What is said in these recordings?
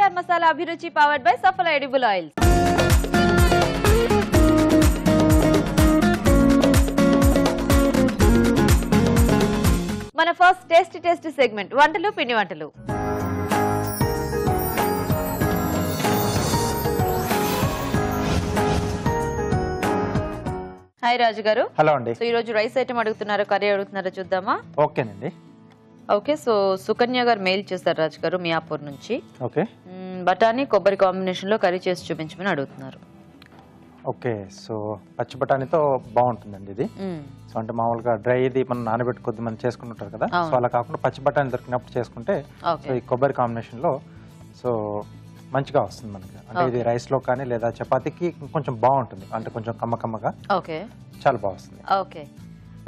ఎన్టీఆర్ మసాలా అభిరుచి powered by Safal edible oils. మన first tasty segment వంటలు పిండి వంటలు. హాయ్ రాజు గారు. హలో అండి. సో ఈ రోజు రైస్ ఐటమ్ అడుగుతున్నారు, కర్రీ అడుగుతున్నారో చూద్దామా? ఓకేనండి. ఓకే, సో సుకన్య గారు మెయిల్ చేశారు రాజు గారు మియాపూర్ నుంచి. ఓకే, బఠానీ కొబ్బరి కాంబినేషన్ లో కర్రీ చేసి చూపించమని అడుగుతున్నారు. ఓకే, సో పచ్చి బఠానీతో బాగుంటుందండి ఇది. సో అంటే మామూలుగా డ్రై ఇది మనం నానబెట్టి కొద్ది మంది చేసుకుంటుంటారు కదా, సో అలా కాకుండా పచ్చి బఠానీ దొరికినప్పుడు చేసుకుంటే సో ఈ కొబ్బరి కాంబినేషన్ లో సో మంచిగా వస్తుంది మనకి. అంటే ఇది రైస్ లో కానీ లేదా చపాతీకి కొంచెం బాగుంటుంది, అంటే కొంచెం కమ్మగా చాలా బాగుంది. ఓకే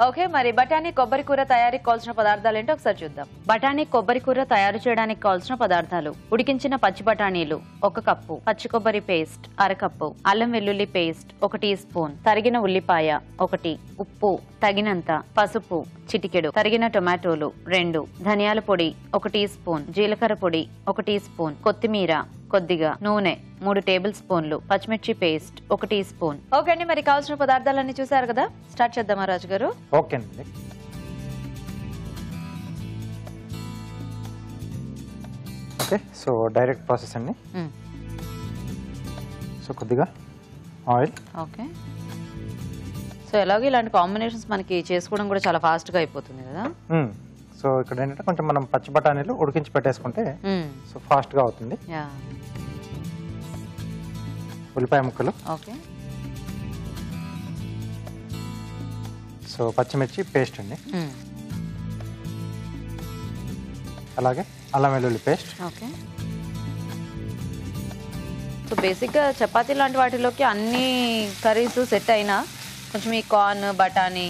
ఓకే, మరి బఠానీ కొబ్బరి కూర తయారీకి కావాల్సిన పదార్థాలు ఏంటో ఒకసారి చూద్దాం. బఠానీ కొబ్బరి కూర తయారు చేయడానికి కావాల్సిన పదార్థాలు: ఉడికించిన పచ్చి బఠానీలు 1 కప్పు, పచ్చి కొబ్బరి పేస్ట్ 1/2 కప్పు, అల్లం వెల్లుల్లి పేస్ట్ 1 టీ స్పూన్, తరిగిన ఉల్లిపాయ 1, ఉప్పు తగినంత, పసుపు చిటికెడు, తరిగిన టొమాటోలు 2, ధనియాల పొడి 1 టీ స్పూన్, జీలకర్ర పొడి 1 టీ స్పూన్, కొత్తిమీర కొద్దిగా, నూనె 3 టేబుల్ స్పూన్లు, పచ్చిమిర్చి పేస్ట్ 1 టీ స్పూన్. ఓకే అండి, మరి కావాల్సిన పదార్థాలన్నీ చూసారు కదా, స్టార్ట్ చేద్దామా రాజు గారు? ఓకే అండి. ఓకే, సో డైరెక్ట్ ప్రాసెస్ అండి. సో కొద్దిగా ఆయిల్. ఓకే, సో ఎలాగో ఇలాంటి కాంబినేషన్స్ మనకి చేసుకోవడం కూడా చాలా ఫాస్ట్ గా అయిపోతుంది కదా. సో ఇక్కడ ఏంటంటే కొంచెం మనం పచ్చి బఠానీలు ఉడికించి పెట్టేసుకుంటే సో ఫాస్ట్ గా అవుతుంది. ఉల్లిపాయ ముక్కలు. ఓకే, సో పచ్చిమిర్చి పేస్ట్ అండి, అలాగే అల్లం వెల్లుల్లి పేస్ట్. ఓకే, సో బేసిక్గా చపాతీ లాంటి వాటిలోకి అన్ని కర్రీస్ సెట్ అయినా కొంచెం ఈ కార్న్, బఠానీ,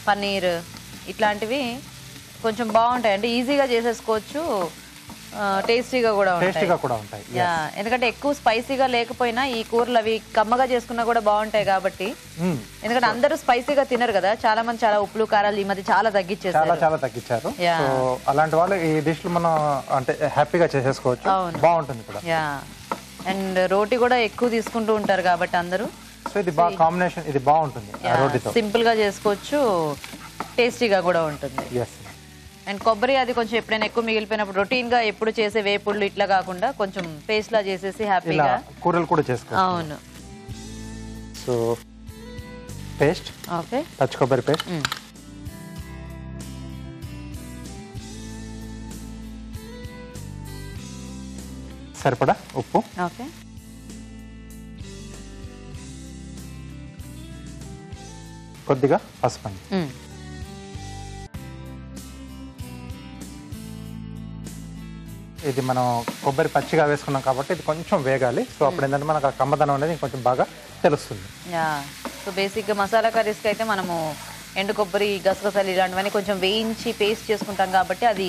పన్నీర్ ఇట్లాంటివి కొంచెం బాగుంటాయి, అంటే ఈజీగా చేసేసుకోవచ్చు, టేస్టీగా కూడా ఉంటాయి. ఎందుకంటే ఎక్కువ స్పైసీగా లేకపోయినా ఈ కూరలు అవి కమ్మగా చేసుకున్నా కూడా బాగుంటాయి కాబట్టి. ఎందుకంటే అందరూ స్పైసీగా తినరు కదా, చాలా మంది చాలా ఉప్పులు కారాలు ఈ మధ్య చాలా తగ్గించారు. సో అలాంటి వాళ్ళు ఈ డిష్ మనం అంటే హ్యాపీగా చేసేసుకోవచ్చు, బాగుంటుంది కూడా. అండ్ రోటీ కూడా ఎక్కువ తీసుకుంటూ ఉంటారు కాబట్టి అందరూ, సో ఇది బాగా కాంబినేషన్, ఇది బాగుంటుంది. రోటీతో సింపుల్ గా చేసుకోవచ్చు, టేస్టీగా కూడా ఉంటుంది. అండ్ కొబ్బరి అది కొంచెం ఎప్పుడైనా ఎక్కువ మిగిలిపోయినప్పుడు రొటీన్ గా ఎప్పుడు చేసే వేపుళ్ళు ఇట్లా కాకుండా కొంచెం పేస్ట్ లా చేసేసి హ్యాపీగా కూరలు కూడా చేసుకోవచ్చు. అవును. So paste. ఓకే, పచ్చి కొబ్బరి పేస్ట్. సరిపడా ఉప్పు. ఓకే, కొద్దిగా పసుపు అండి. ఇది మనం కొబ్బరి పచ్చిగా వేసుకున్నాం కాబట్టి ఇది కొంచెం వేగాలి. సో అప్పుడు ఏంటంటే మనకు ఆ కమ్మదనం అనేది కొంచెం బాగా తెలుస్తుంది. సో బేసిక్గా మసాలా కర్రీస్కి అయితే మనము ఎండు కొబ్బరి, గసగసాలు ఇలాంటివన్నీ కొంచెం వేయించి పేస్ట్ చేసుకుంటాం కాబట్టి అది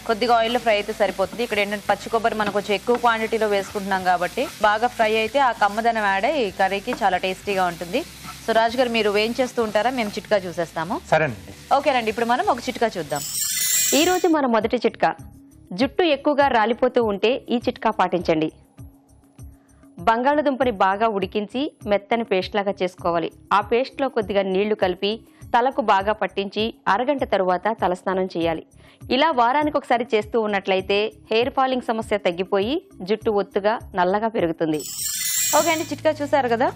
కొద్దిగా ఆయిల్లో ఫ్రై అయితే సరిపోతుంది. ఇక్కడ ఏంటంటే పచ్చి కొబ్బరి మనం కొంచెం ఎక్కువ క్వాంటిటీలో వేసుకుంటున్నాం కాబట్టి బాగా ఫ్రై అయితే ఆ కమ్మదనం యాడ్ అయ్యి కర్రీకి చాలా టేస్టీగా ఉంటుంది. సో రాజు గారు మీరు వేయించేస్తూ ఉంటారా, మేము చిట్కా చూసేస్తాము. సరేనండి. ఓకేనండి, ఇప్పుడు మనం ఒక చిట్కా చూద్దాం. ఈ రోజు మన మొదటి చిట్కా, జుట్టు ఎక్కువగా రాలిపోతూ ఉంటే ఈ చిట్కా పాటించండి. బంగాళదుంపని బాగా ఉడికించి మెత్తని పేస్ట్ లాగా చేసుకోవాలి. ఆ పేస్ట్లో కొద్దిగా నీళ్లు కలిపి తలకు బాగా పట్టించి అరగంట తరువాత తలస్నానం చేయాలి. ఇలా వారానికి ఒకసారి చేస్తూ ఉన్నట్లయితే హెయిర్ ఫాలింగ్ సమస్య తగ్గిపోయి జుట్టు ఒత్తుగా నల్లగా పెరుగుతుంది. ఓకే అండి, చిట్కా చూసారు కదా.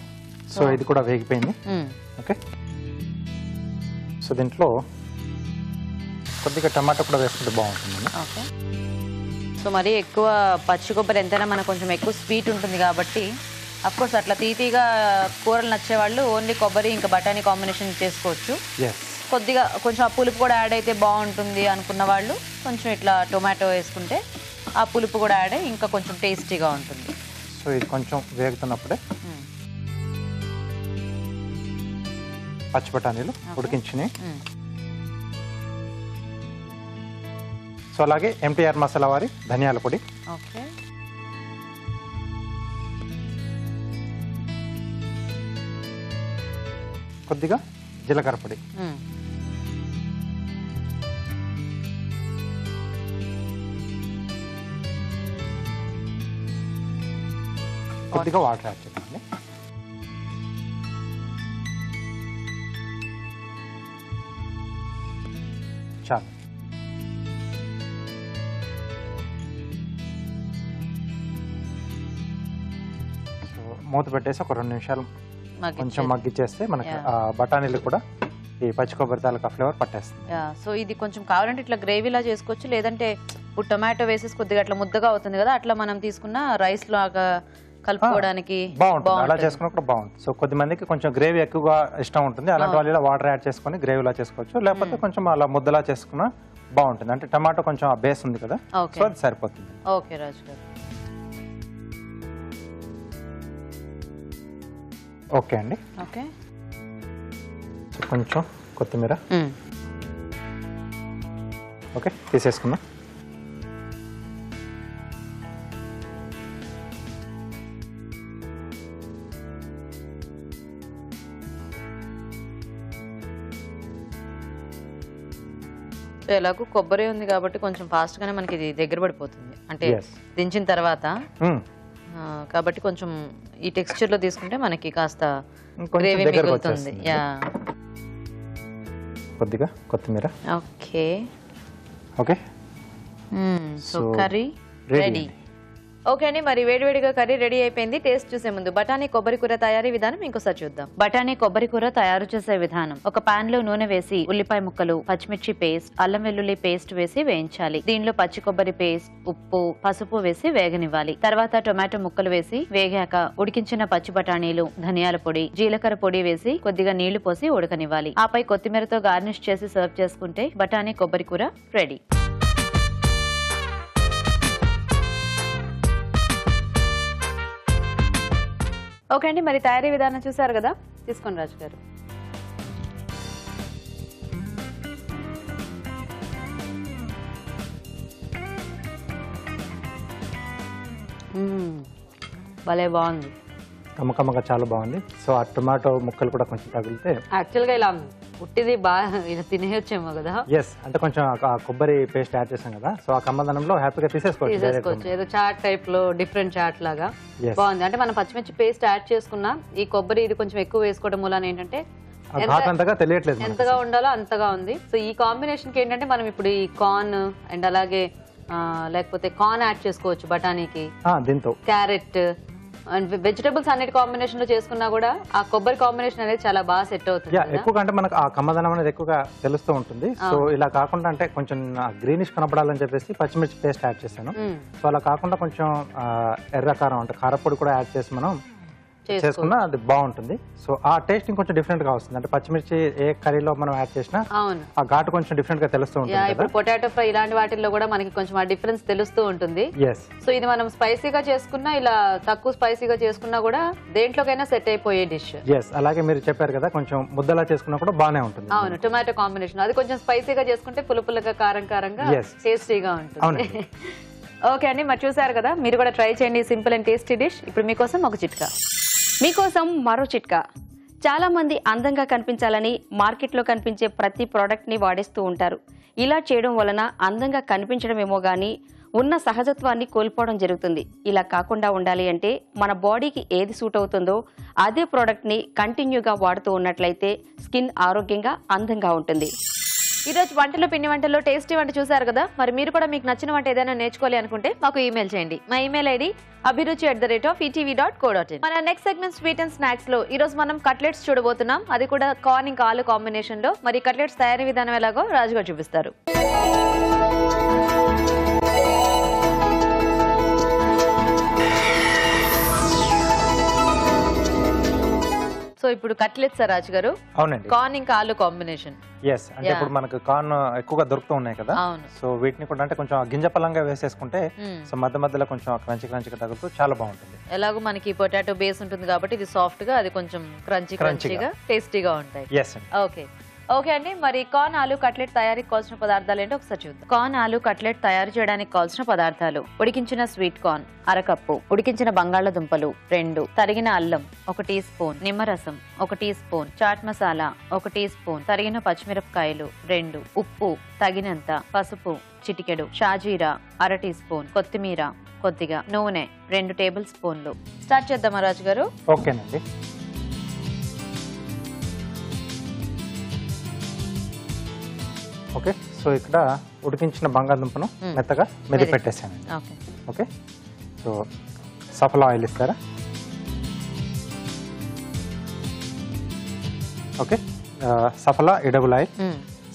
సో ఇది కూడా వేగిపోయింది. ఓకే, సో దీంట్లో కొద్దిగా టమాటా కూడా వేసుకుంటే బాగుంటుంది. ఓకే, సో మరి ఎక్కువ పచ్చి కొబ్బరి ఎంతైనా మనకు కొంచెం ఎక్కువ స్వీట్ ఉంటుంది కాబట్టి అఫ్కోర్స్ అట్లా తీతీగా కూరలు నచ్చేవాళ్ళు ఓన్లీ కొబ్బరి ఇంకా బఠానీ కాంబినేషన్ చేసుకోవచ్చు. కొద్దిగా కొంచెం ఆ పులుపు కూడా యాడ్ అయితే బాగుంటుంది అనుకున్న వాళ్ళు కొంచెం ఇట్లా టొమాటో వేసుకుంటే ఆ పులుపు కూడా యాడ్ అయ్యి ఇంకా కొంచెం టేస్టీగా ఉంటుంది. సో ఇది కొంచెం వేగుతున్నప్పుడే పచ్చి బఠానీలు ఉడికించినాయి. సో అలాగే ఎన్టీఆర్ మసాలా వారి ధనియాల పొడి. ఓకే, కొద్దిగా జీలకర్ర పొడి. కొద్దిగా వాటర్ యాడ్ చేద్దామండి. చాలు. సో మూత పెట్టేసి ఒక 2 నిమిషాలు కొంచెం మగ్గిచ్చేస్తే మనకి బఠానీలు కూడా ఈ పచ్చి కొబ్బరి తాలూకా ఫ్లేవర్ పట్టేస్తుంది. సో ఇది కొంచెం కావాలంటే ఇట్లా గ్రేవీలా చేసుకోవచ్చు, లేదంటే ఇప్పుడు టొమాటో వేసేసి కొద్దిగా అట్లా ముద్దగా అవుతుంది కదా, అట్లా మనం తీసుకున్న రైస్ లాగా కలుపుకోవడానికి బాగుంటుంది. అలా చేసుకున్నా కూడా బాగుంటుంది. సో కొద్ది మందికి కొంచెం గ్రేవీ ఎక్కువగా ఇష్టం ఉంటుంది, అలాంటి వాళ్ళు ఇలా వాటర్ యాడ్ చేసుకుని గ్రేవీలా చేసుకోవచ్చు, లేకపోతే కొంచెం అలా ముద్దలా చేసుకున్నా బాగుంటుంది. అంటే టమాటో కొంచెం ఆ బేస్ ఉంది కదా, సో అది సరిపోతుంది. ఓకే రాజు గారు. ఓకే అండి. ఓకే, కొంచెం కొత్తిమీర. ఓకే, తీసేసుకుందాం. ఎలాగో కొబ్బరి ఉంది కాబట్టి కొంచెం ఫాస్ట్ గానే మనకి ఇది దగ్గర పడిపోతుంది, అంటే దించిన తర్వాత. కాబట్టి కొంచెం ఈ టెక్స్చర్ లో తీసుకుంటే మనకి కాస్త గ్రేవీ మిగులుతుంది. కొద్దిగా కొత్తిమీర. Okay okay, so curry ready. Okay అండి, మరి వేడివేడిగా కర్రీ రెడీ అయిపోయింది. టేస్ట్ చూసే ముందు బఠానీ కొబ్బరి కూర తయారీ విధానం ఇంకోసారి చూద్దాం. బఠానీ కొబ్బరి కూర తయారు చేసే విధానం: ఒక పాన్ లో నూనె వేసి ఉల్లిపాయ ముక్కలు, పచ్చిమిర్చి పేస్ట్, అల్లం వెల్లుల్లి పేస్ట్ వేసి వేయించాలి. దీనిలో పచ్చి కొబ్బరి పేస్ట్, ఉప్పు, పసుపు వేసి వేగనివ్వాలి. తర్వాత టొమాటో ముక్కలు వేసి వేగాక ఉడికించిన పచ్చి బఠానీలు, ధనియాల పొడి, జీలకర్ర పొడి వేసి కొద్దిగా నీళ్లు పోసి ఉడకనివ్వాలి. ఆపై కొత్తిమీరతో గార్నిష్ చేసి సర్వ్ చేసుకుంటే బఠానీ కొబ్బరి కూర రెడీ. ఓకే అండి, మరి తయారీ విధానం చూసారు కదా, తీసుకోండి రాజు గారు. భలే బాగుంది, కమ్మకమ్మగా చాలా బాగుంది. సో ఆ టొమాటో ముక్కలు కూడా కొంచెం తగిలితే యాక్చువల్గా ఇలా ఉట్టిది బాగా ఇలా తినేయొచ్చేమో కదా. ఎస్, అంటే కొంచెం కొబ్బరి పేస్ట్ యాడ్ చేసాం కదా, సో ఆ కమ్మదనంలో హ్యాపీగా తీసేసుకోవచ్చు. ఏదో చాట్ టైప్ లో డిఫరెంట్ చాట్ లాగా బాగుంది. అంటే మనం పచ్చిమిర్చి పేస్ట్ యాడ్ చేసుకున్నా ఈ కొబ్బరి ఇది కొంచెం ఎక్కువ వేసుకోవడం వల్ల ఏంటంటే తెలియట్లేదు, ఎంతగా ఉండాలో అంతగా ఉంది. సో ఈ కాంబినేషన్ కి ఏంటంటే మనం ఇప్పుడు ఈ కార్న్ అండ్ అలాగే లేకపోతే కార్న్ యాడ్ చేసుకోవచ్చు బఠానీకి, దీంతో క్యారెట్ అండ్ వెజిటబుల్స్ అన్నిటి కాంబినేషన్ లో చేసుకున్నా కూడా ఆ కొబ్బరి కాంబినేషన్ అనేది చాలా బాగా సెట్ అవుతుంది. ఎక్కువగా అంటే మనకు ఆ కమ్మదనం అనేది ఎక్కువగా తెలుస్తూ ఉంటుంది. సో ఇలా కాకుండా అంటే కొంచెం గ్రీనిష్ కనపడాలని చెప్పేసి పచ్చిమిర్చి పేస్ట్ యాడ్ చేశాను. సో అలా కాకుండా కొంచెం ఎర్రకారం అంటే కారపొడి కూడా యాడ్ చేసి మనం చేసుకున్నా అది బాగుంటుంది. సో ఆ టేస్ట్ ఇంకొంచెం డిఫరెంట్ గా వస్తుంది. అంటే పచ్చిమిర్చి ఏ కర్రీలో మనం యాడ్ చేసినా ఆ ఘాటు కొంచెం డిఫరెంట్ గా తెలుస్తూ ఉంటుంది. ఇప్పుడు పొటాటో ఫ్రై ఇలాంటి వాటిల్లో కూడా మనకి కొంచెం ఆ డిఫరెన్స్ తెలుస్తూ ఉంటుంది. సో ఇది మనం స్పైసీగా చేసుకున్నా ఇలా తక్కువ స్పైసీగా చేసుకున్నా కూడా దేంట్లోకైనా సెట్ అయిపోయే డిష్. అలాగే మీరు చెప్పారు కదా, కొంచెం ముద్దలా చేసుకున్నా కూడా బాగానే ఉంటుంది. అవును, టొమాటో కాంబినేషన్ అది కొంచెం స్పైసీగా చేసుకుంటే పులుపులుగా కారం కారంగా టేస్టీగా ఉంటుంది. ఓకే అండి, మరి చూసారు కదా, మీరు కూడా ట్రై చేయండి సింపుల్ అండ్ టేస్టీ డిష్. ఇప్పుడు మీకోసం ఒక చిట్కా. మీకోసం మరో చిట్కా. చాలా మంది అందంగా కనిపించాలని మార్కెట్లో కనిపించే ప్రతి ప్రోడక్ట్ని వాడేస్తూ ఉంటారు. ఇలా చేయడం వలన అందంగా కనిపించడమేమో కానీ ఉన్న సహజత్వాన్ని కోల్పోవడం జరుగుతుంది. ఇలా కాకుండా ఉండాలి అంటే మన బాడీకి ఏది సూట్ అవుతుందో అదే ప్రోడక్ట్ని కంటిన్యూగా వాడుతూ ఉన్నట్లయితే స్కిన్ ఆరోగ్యంగా అందంగా ఉంటుంది. ఈరోజు వంటలు పిండి వంటల్లో టేస్టీ వంట చూసారు కదా, మరి మీరు కూడా మీకు నచ్చిన వంట ఏదైనా నేర్చుకోవాలి అనుకుంటే మాకు ఈమెయిల్ చేయండి. మా ఈమెయిల్ ఐడి abhiruchi@etv.co.in. మన next segment sweet and snacks లో ఈ రోజు మనం కట్లెట్స్ చూడబోతున్నాం, అది కూడా కార్న్ ఇంకా ఆలు కాంబినేషన్ లో. మరి కట్లెట్స్ తయారీ విధానం ఎలాగో రాజుగారు చూపిస్తారు. సో ఇప్పుడు కట్లెట్స్ రాజు గారు. అవునండి, కార్న్ ఇంకా ఆలు కాంబినేషన్. అంటే ఇప్పుడు మనకు కార్న్ ఎక్కువగా దొరుకుతూ ఉన్నాయి కదా, సో వీటిని కూడా అంటే కొంచెం గింజ పలంగా వేసేసుకుంటే సో మధ్య మధ్యలో కొంచెం క్రంచిగా తగులుతూ చాలా బాగుంటుంది. ఎలాగో మనకి పొటాటో బేస్ ఉంటుంది కాబట్టి ఇది సాఫ్ట్ గా, అది కొంచెం క్రంచిగా టేస్టీగా ఉంటాయి. ఓకే ఓకే అండి, మరి కార్న్ ఆలు కట్లెట్ తయారీకి కావాల్సిన పదార్థాలు ఏంటో ఒకసారి చూద్దాం. కార్న్ ఆలు కట్లెట్ తయారు చేయడానికి కావాల్సిన పదార్థాలు: ఉడికించిన స్వీట్ కార్న్ అరకప్పు, ఉడికించిన బంగాళదుంపలు 2, తరిగిన అల్లం 1 టీ స్పూన్, నిమ్మరసం 1 teaspoon, chaat masala 1 teaspoon, తరిగిన పచ్చిమిరపకాయలు 2, ఉప్పు తగినంత, పసుపు చిటికెడు, షాజీరా 1/2 టీ స్పూన్, కొత్తిమీర కొద్దిగా, నూనె 2 టేబుల్ స్పూన్లు. స్టార్ట్ చేద్దామా రాజు గారు? ఓకేనండి. ఓకే, సో ఇక్కడ ఉడికించిన బంగాళదుంపను మెత్తగా మెది పెట్టేసానండి. ఓకే, సో సఫల ఆయిల్ ఇస్తారా? Okay, Saffola edible oil.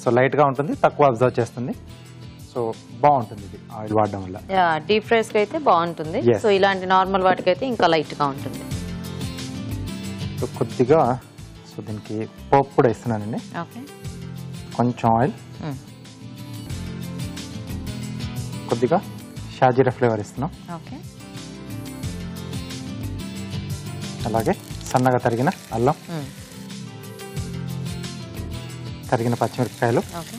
So లైట్గా ఉంటుంది, తక్కువ అబ్జర్వ్ చేస్తుంది, సో బాగుంటుంది ఇది ఆయిల్ వాడడం వల్ల. డీప్ ఫ్రైస్ కి అయితే బాగుంటుంది. సో ఇలాంటి నార్మల్ వాటికి అయితే ఇంకా లైట్ గా ఉంటుంది. సో కొద్దిగా సో దీనికి పోపు కూడా ఇస్తున్నానండి. ఓకే, కొంచెం ఆయిల్, కొద్దిగా షాజీరా ఫ్లేవర్ ఇస్తున్నాం. ఓకే, అలాగే సన్నగా తరిగిన అల్లం, తరిగిన పచ్చిమిరపకాయలు, ఓకే,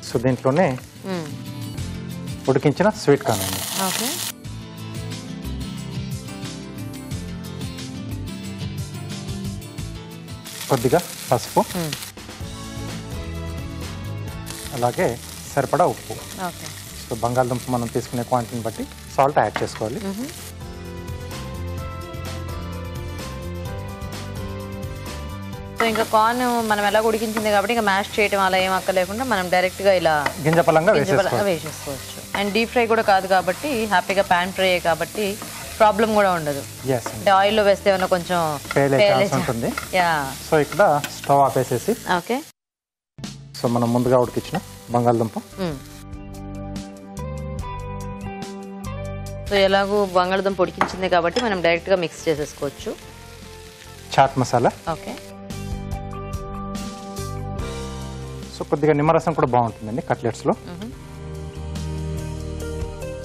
సో దీంట్లోనే ఉడికించిన స్వీట్ కార్న్ అండి. ఓకే, కొద్దిగా పసుపు, అలాగే సరిపడా ఉప్పు. ఓకే, సో బంగాళదుంప మనం తీసుకునే క్వాంటిటీని బట్టి సాల్ట్ యాడ్ చేసుకోవాలి. సో ఇంకా కార్న్ మనం ఎలా ఉడికించింది కాబట్టి ఇంకా మ్యాష్ చేయడం అలా ఏం అక్కర్లేకుండా మనం డైరెక్ట్ గా ఇలా గింజపలంగా వేసేసుకోవచ్చు. అండ్ డీప్ ఫ్రై కూడా కాదు కాబట్టి హ్యాపీగా ప్యాన్ ఫ్రై కాబట్టి ప్రాబ్లం కూడా ఉండదు. అంటే ఆయిల్ లో వేస్తే ఏమన్నా కొంచెం ఉంటుంది. యా, సో ఇక్కడ స్టవ్ ఆపేసేసి, ఓకే, సో మనం ముందుగా ఉడికించిన బంగాళదుంప, సో ఎలాగో బంగాళదుంప ఉడికించింది కాబట్టి మనం డైరెక్ట్ గా మిక్స్ చేసేసుకోవచ్చు. చాట్ మసాలా, ఓకే, సో కొద్దిగా నిమ్మరసం కూడా బాగుంటుందండి కట్లెట్స్ లో.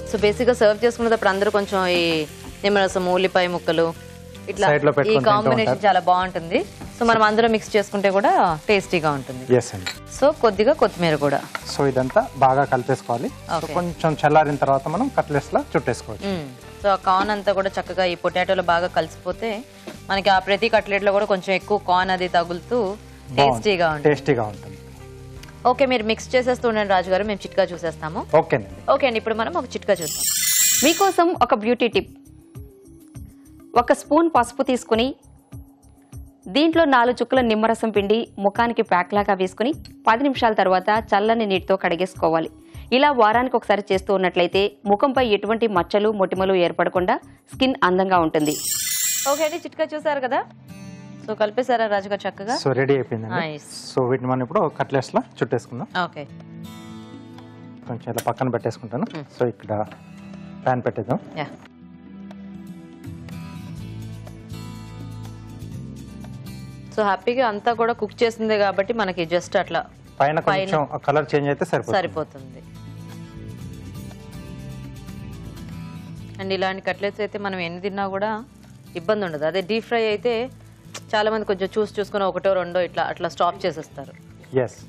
సో బేసిక్ గా సర్వ్ చేసుకునేటప్పుడు అందరూ కొంచెం ఈ నిమ్మరసం, ఉల్లిపాయ ముక్కలు ఇట్లా ఈ కాంబినేషన్ చాలా బాగుంటుంది. సో మనం అందరూ మిక్స్ చేసుకుంటే కూడా టేస్టీగా ఉంటుంది. సో కొద్దిగా కొత్తిమీర కూడా. సో ఇదంతా బాగా కలిపేసుకోవాలి. కొంచెం చల్లారిన తర్వాత మనం కట్లెట్స్ లా చుట్టేసుకోవచ్చు. సో ఆ కార్న్ అంతా కూడా చక్కగా ఈ పొటాటోలో బాగా కలిసిపోతే మనకి ఆ ప్రతి కట్లెట్ లో కూడా కొంచెం ఎక్కువ కార్న్ అది తగులుతూ టేస్టీగా ఉంటుంది. ఓకే, మీరు మిక్స్ చేసేస్తూ ఉండండి రాజు గారు, మేము చిట్కా చూసేస్తాము. ఓకే అండి, ఇప్పుడు మనం ఒక చిట్కా చూద్దాం. మీకోసం ఒక బ్యూటీ టిప్. 1 స్పూన్ పసుపు తీసుకుని దీంట్లో 4 చుక్కల నిమ్మరసం పిండి ముఖానికి ప్యాక్ లాగా వేసుకుని 10 నిమిషాల తర్వాత చల్లని నీటితో కడిగేసుకోవాలి. ఇలా వారానికి ఒకసారి చేస్తూ ఉన్నట్లయితే ముఖంపై ఎటువంటి మచ్చలు, మొటిమలు ఏర్పడకుండా స్కిన్ అందంగా ఉంటుంది. ఓకే అండి, చిట్కా చూసారు కదా. సో కలిపేసారా రాజుగారు చక్కగా? సో రెడీ అయిపోయింది. సో వీటిని మనం ఇప్పుడు కట్లెట్స్ లా చుట్టేసుకుందాం. ఓకే, కొంచెం ఇలా పక్కన పెట్టేసుకుంటాను. సో ఇక్కడ ప్యాన్ పెట్టేద్దాం. సో హ్యాపీగా అంతా కూడా కుక్ చేసిందే కాబట్టి మనకి జస్ట్ అట్లా పైన కొంచెం కలర్ చేంజ్ అయితే సరిపోతుంది. అండ్ ఇలాంటి కట్లెట్స్ అయితే మనం ఎన్ని తిన్నా కూడా ఇబ్బంది ఉండదు. అదే డీప్ ఫ్రై అయితే చాలా మంది కొంచెం చూసుకొని 1, 2 ఇట్లా అట్లా స్టాప్ చేసేస్తారు.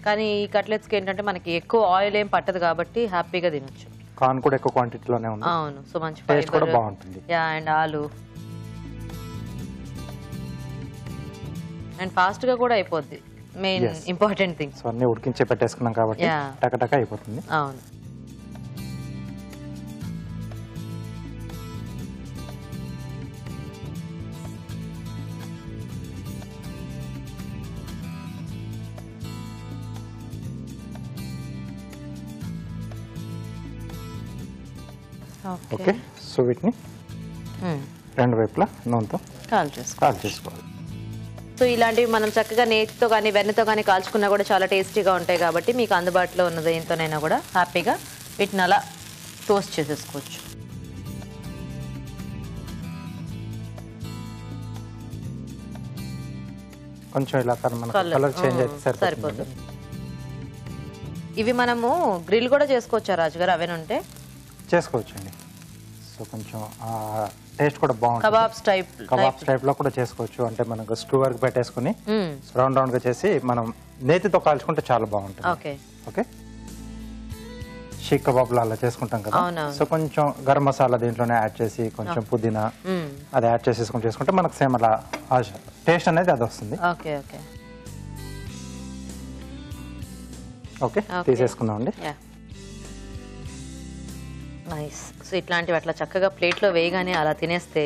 కానీ ఈ కట్లెట్స్కి ఏంటంటే మనకి ఎక్కువ ఆయిల్ ఏం పట్టదు కాబట్టి హ్యాపీగా తినొచ్చు. కార్న్ కూడా ఎక్కువ క్వాంటిటీలోనే ఉంది. అవును, సో మంచి టేస్ట్ కూడా బాగుంటుంది. అండ్ ఆలు అండ్ ఫాస్ట్ గా కూడా అయిపోద్ది. Main important thing. సో అన్ని ఉడికించి పెట్టేసుకున్నాం కాబట్టి టకటక అయిపోతుంది. అవును. ఓకే, సో వీటిని రెండు వైపులా నూనెతో కాల్ చేసుకోవాలి. సో ఇలాంటివి మనం చక్కగా నేతితో కానీ వెన్నతో కానీ కాల్చుకున్నా కూడా చాలా టేస్టీగా ఉంటాయి కాబట్టి మీకు అందుబాటులో ఉన్న దేనితోనైనా కూడా హ్యాపీగా వీటిని అలా టోస్ట్ చేసేసుకోవచ్చు. కొంచెం ఇలా కలర్ చేంజ్ అయితే సరిపోతుంది. ఇవి మనము గ్రిల్ కూడా చేసుకోవచ్చా రాజుగారు? అవేనంటే చేసుకోవచ్చండి. సో కొంచెం టేస్ట్ కూడా బాగుంటుంది. కబాబ్స్ టైప్ లో కూడా చేసుకోవచ్చు. అంటే మనకు స్క్రూ వర్క్ పెట్టేసుకుని రౌండ్ రౌండ్ గా చేసి మనం నేతితో కాల్చుకుంటే చాలా బాగుంటుంది. ఓకే, షీక్ కబాబ్లో అలా చేసుకుంటాం కదా. సో కొంచెం గరం మసాలా దీంట్లోనే యాడ్ చేసి కొంచెం పుదీనా అది యాడ్ చేసేసుకుని చేసుకుంటే మనకు సేమ్ అలా టేస్ట్ అనేది అది వస్తుంది. ఓకే, తీసేసుకుందాం అండి. నైస్. సో ఇట్లాంటివి అట్లా చక్కగా ప్లేట్లో వేయగానే అలా తినేస్తే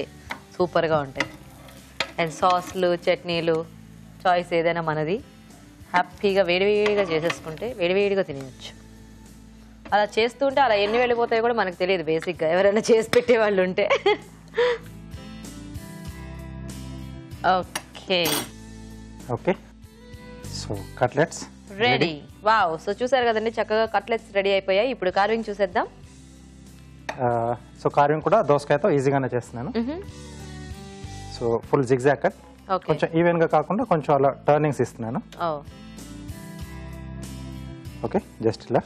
సూపర్గా ఉంటాయి. అండ్ సాస్లు చట్నీలు చాయిస్ ఏదైనా మనది. హ్యాపీగా వేడివేడిగా చేసేసుకుంటే వేడివేడిగా తినేయచ్చు. అలా చేస్తుంటే అలా ఎన్ని వెళ్ళిపోతాయో కూడా మనకు తెలియదు బేసిక్గా, ఎవరైనా చేసి పెట్టేవాళ్ళు ఉంటే. Okay okay, so cutlets ready. Wow. So చూసారు కదండి, చక్కగా కట్లెట్స్ రెడీ అయిపోయాయి. ఇప్పుడు కార్వింగ్ చూసేద్దాం. సో కార్వింగ్ కూడా దోసకాయతో ఈజీగానే చేస్తున్నాను. సో ఫుల్ జిగ్జాగ్ కట్, కొంచెం ఈవెన్ గా కాకుండా కొంచెం అలా టర్నింగ్స్ ఇస్తున్నాను. ఓకే, జస్ట్ ఇలా.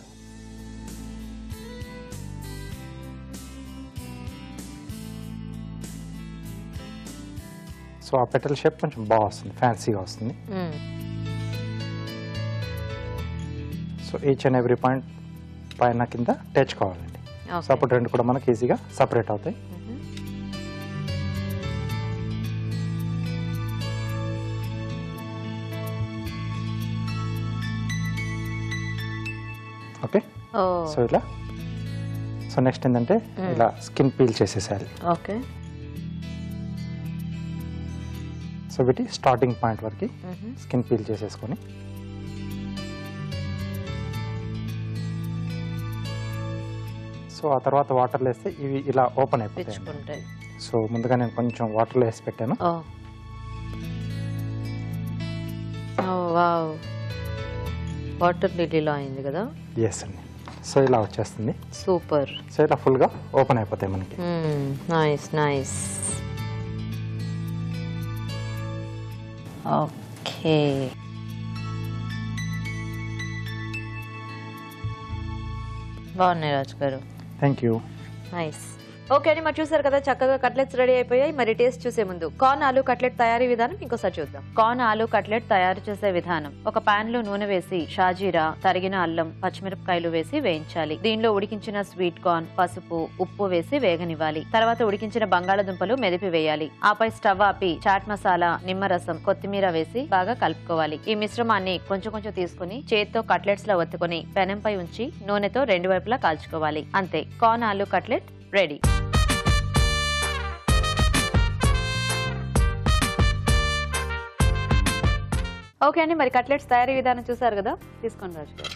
సో ఆ పెటల్ షేప్ కొంచెం బాగా వస్తుంది, ఫ్యాన్సీగా వస్తుంది. So each and every point పైన కింద టచ్ కావాలండి. సో అప్పుడు రెండు కూడా మనకి ఈజీగా సపరేట్ అవుతాయి. ఓకే, సో ఇలా. సో నెక్స్ట్ ఏంటంటే ఇలా స్కిన్ పీల్ చేసేసారి. ఓకే, సో వీటి స్టార్టింగ్ పాయింట్ వరకు స్కిన్ పీల్ చేసేసుకొని సో ఆ తర్వాత వాటర్లో వేస్తే ఇవి ఇలా ఓపెన్ అయిపోతాయి. సో ముందుగా నేను కొంచెం వాటర్లో వేసి పెట్టాను. వాటర్ లిలీలో అయింది కదా. ఎస్ అండి. సో ఇలా వచ్చేస్తుంది. సూపర్. సో ఇలా ఫుల్గా ఓపెన్ అయిపోతాయి మనకి. Nice nice. ఓకే, బాగున్నాయి రాజు గారు. Thank you. నైస్. ఓకే అండి, మరి చూసారు కదా చక్కగా కట్లెట్స్ రెడీ అయిపోయాయి. మరి టేస్ట్ చూసే ముందు కార్న్ ఆలూ కట్లెట్ తయారీ విధానం ఇంకోసారి చూద్దాం. కార్న్ ఆలూ కట్లెట్ తయారు చేసే విధానం: ఒక పాన్ లో నూనె వేసి షాజీరా, తరిగిన అల్లం, పచ్చిమిరపకాయలు వేసి వేయించాలి. దీనిలో ఉడికించిన స్వీట్ కార్న్, పసుపు, ఉప్పు వేసి వేగనివ్వాలి. తర్వాత ఉడికించిన బంగాళదుంపలు మెదిపి వేయాలి. ఆపై స్టవ్ ఆపి చాట్ మసాలా, నిమ్మరసం, కొత్తిమీర వేసి బాగా కలుపుకోవాలి. ఈ మిశ్రమాన్ని కొంచెం కొంచెం తీసుకుని చేత్తో కట్లెట్స్ లా ఒత్తుకుని పెనంపై ఉంచి నూనెతో రెండు వైపులా కాల్చుకోవాలి. అంతే, corn aloo cutlet ready. Okay అండి, మరి కట్లెట్స్ తయారీ విధానం చూసారు కదా, తీసుకోండి రాజు గారు.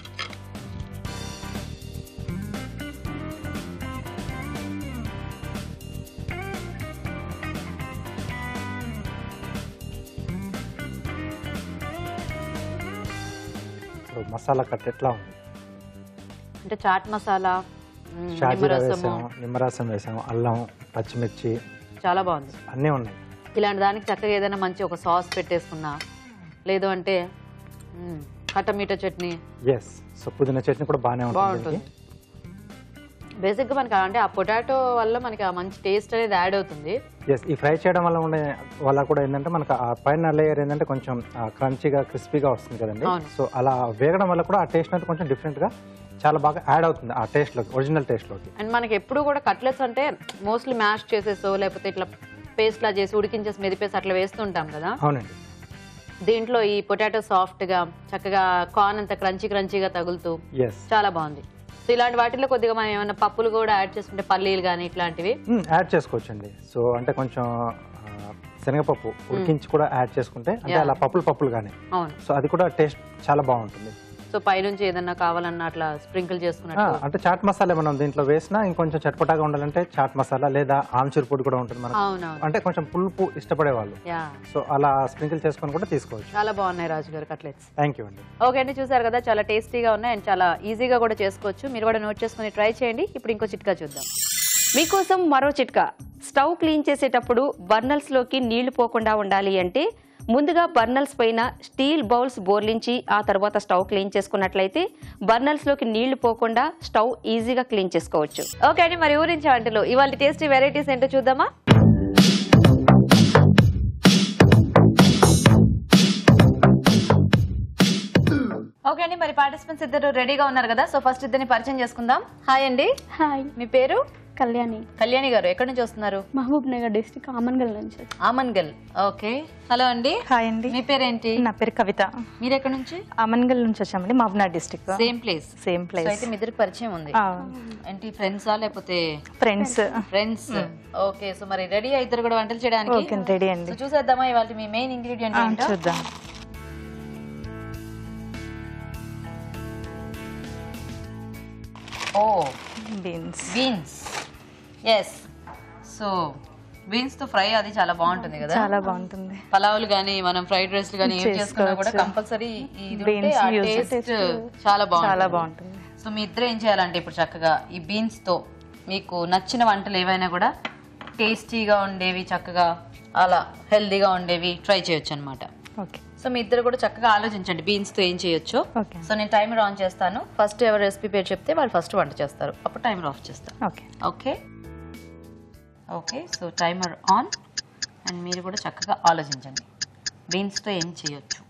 మసాలా కట్లెట్లా ఉంది అంటే చాట్ మసాలా, నిమ్మరసం వేసాము, అల్లం, పచ్చిమిర్చి, చాలా బాగుంది. అన్నీ ఉన్నాయి. ఇలాంటి దానికి చక్కగా ఏదైనా మంచి ఒక సాస్ పెట్టేసుకున్నా, లేదు అంటే కట్టమీట చట్నీ. ఎస్, సో పుదీనా చట్నీ కూడా బాగుంటుంది. బేసిక్గా మనకి అంటే ఆ పొటాటో వల్ల మనకి ఆ మంచి టేస్ట్ అనేది యాడ్ అవుతుంది. ఎస్, ఈ ఫ్రై చేయడం వల్ల ఉండే వల్ల కూడా ఏంటంటే మనకు ఆ పైన లేయర్ ఏంటంటే కొంచెం క్రంచీగా క్రిస్పీగా వస్తుంది కదండి. సో అలా వేగడం వల్ల కూడా ఆ టేస్ట్ అనేది కొంచెం డిఫరెంట్గా చాలా బాగా యాడ్ అవుతుంది ఆ టేస్ట్ లోకి, ఒరిజినల్ టేస్ట్ లోకి. అండ్ మనకి ఎప్పుడు కూడా కట్లెట్స్ అంటే మోస్ట్లీ మ్యాష్ చేసేసో లేకపోతే ఇట్లా పేస్ట్ లా చేసి ఉడికించేసి మెదిపేసి అట్లా వేస్తుంటాం కదా. అవునండి. దీంట్లో ఈ పొటాటో సాఫ్ట్ గా చక్కగా కార్న్ అంత క్రంచీగా తగులుతూ చాలా బాగుంది. సో ఇలాంటి వాటిలో కొద్దిగా మనం ఏమైనా పప్పులు కూడా యాడ్ చేసుకుంటే పల్లీలు కానీ ఇట్లాంటివి యాడ్ చేసుకోవచ్చండి. సో అంటే కొంచెం శనగపప్పు ఉడికించి కూడా యాడ్ చేసుకుంటే అంటే అలా పప్పులు కానీ, సో అది కూడా టేస్ట్ చాలా బాగుంటుంది. సో పైనుంచి ఏదన్నా కావాలన్నా అట్లా స్ప్రింకిల్ చేసుకున్నట్టు. అంటే చాట్ మసాలా మనం దీంట్లో వేసినా ఇంకొంచెం చట్పటాగా ఉండాలంటే చాట్ మసాలా లేదా ఆమ్చూర్ పొడి కూడా ఉంటుంది మనకు. అంటే కొంచెం పులుపు ఇష్టపడే వాళ్ళు, సో అలా స్ప్రింకిల్ చేసుకొని కూడా తీసుకోవచ్చు. చాలా బాగున్నాయి రాజు గారు కట్లెట్స్. థ్యాంక్ యూ అండి. ఓకే అండి, చూసారు కదా చాలా టేస్టీగా ఉన్నాయి అండ్ చాలా ఈజీగా కూడా చేసుకోవచ్చు. మీరు కూడా నోట్ చేసుకుని ట్రై చేయండి. ఇప్పుడు ఇంకో చిట్కా చూద్దాం. మీకోసం మరో చిట్కా. స్టవ్ క్లీన్ చేసేటప్పుడు బర్నల్స్ లోకి నీళ్లు పోకుండా ఉండాలి అంటే ముందుగా బర్నల్స్ పైన స్టీల్ బౌల్స్ బోర్లించి ఆ తర్వాత స్టవ్ క్లీన్ చేసుకున్నట్లయితే బర్నల్స్ లోకి నీళ్లు పోకుండా స్టవ్ ఈజీగా క్లీన్ చేసుకోవచ్చు. ఓకే అండి, మరి ఊరించి వంటలు ఇవాళ టేస్టీ వెరైటీస్ ఏంటో చూద్దామా? ఓకే అండి, మరి పార్టిసిపెంట్స్ ఇద్దరు రెడీగా ఉన్నారు కదా, సో ఫస్ట్ ఇద్దరిని పరిచయం చేసుకుందాం. హాయ్ అండి. హాయ్, మీ పేరు? కళ్యాణి. కళ్యాణి గారు ఎక్కడి నుంచి వస్తున్నారు? మహబూబ్ నగర్ డిస్ట్రిక్ట్ ఆమన్గల్ నుంచి. ఆమన్గల్. ఓకే, హలో అండి. హాయ్ అండి. మీ పేరేంటి? నా పేరు కవిత. మీరు ఎక్కడి నుంచి? ఆమన్గల్ నుంచి వచ్చామండి, Mahabubnagar district. Same place. Same place. అయితే మీ ఇద్దరికి పరిచయం ఉంది. ఏంటి ఫ్రెండ్సా లేకపోతే? ఫ్రెండ్స్. ఫ్రెండ్స్. ఓకే, సో మరి రెడీ ఇద్దరు కూడా వంటలు చేయడానికి? ఓకే, రెడీ అండి. సో చూసేద్దామా ఇవాళ మీ మెయిన్ ఇంగ్రీడియంట్ ఏంటో? చూద్దాం. Oh, beans. Beans. Yes, so beans తో ఫ్రై అది చాలా బాగుంటుంది కదా. చాలా బాగుంటుంది. పలావులు గానీ మనం ఫ్రైడ్ రైస్ గానీ ఏం చేసుకున్నా కూడా కంపల్సరీ ఇది ఉంటే ఆ టేస్ట్ చాలా బాగుంటుంది. సో మీ ఇద్దరు ఏం చేయాలంటే ఇప్పుడు చక్కగా ఈ బీన్స్ తో మీకు నచ్చిన వంటలు ఏవైనా కూడా టేస్టీగా ఉండేవి, చక్కగా అలా హెల్దీగా ఉండేవి ట్రై చేయొచ్చు అనమాట. ఓకే. సో మీ ఇద్దరు కూడా చక్కగా ఆలోచించండి బీన్స్ తో ఏం చేయొచ్చు. ఓకే. సో నేను టైమర్ ఆన్ చేస్తాను. ఫస్ట్ ఎవరు రెసిపీ పేరు చెప్తే వాళ్ళు ఫస్ట్ వంట చేస్తారు, అప్పుడు టైమర్ ఆఫ్ చేస్తాను. Okay. Okay okay, so timer on. And మీరు కూడా చక్కగా ఆలోచించండి బీన్స్తో ఏం చేయొచ్చు.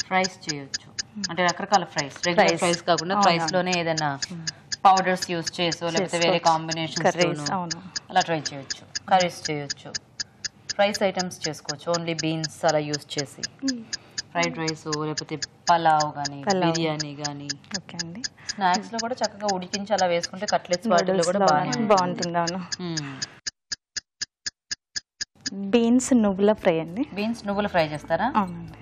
ఫ్రైస్ చేయొచ్చు అంటే రకరకాల ఫ్రైస్, రెగ్యులర్ ఫ్రైస్ కాకుండా ఫ్రైస్లోనే ఏదైనా పౌడర్స్ యూస్ చేసో లేకపోతే వేరే కాంబినేషన్స్ అలా ట్రై చేయొచ్చు. కర్రీస్ చేయొచ్చు, ఫ్రైస్ ఐటమ్స్ చేసుకోవచ్చు ఓన్లీ బీన్స్ అలా యూస్ చేసి. ఫ్రైడ్ రైస్ లేకపోతే పలావ్ కానీ బిర్యానీ కానీ. ఓకే అండి. స్నాక్స్ లో కూడా చక్కగా ఉడికించి అలా వేసుకుంటే కట్లెట్స్ వాటిలో కూడా బాగుంటుంది. అవును. బీన్స్ నువ్వుల ఫ్రై అండి. బీన్స్ నువ్వుల ఫ్రై చేస్తారా? అవునండి.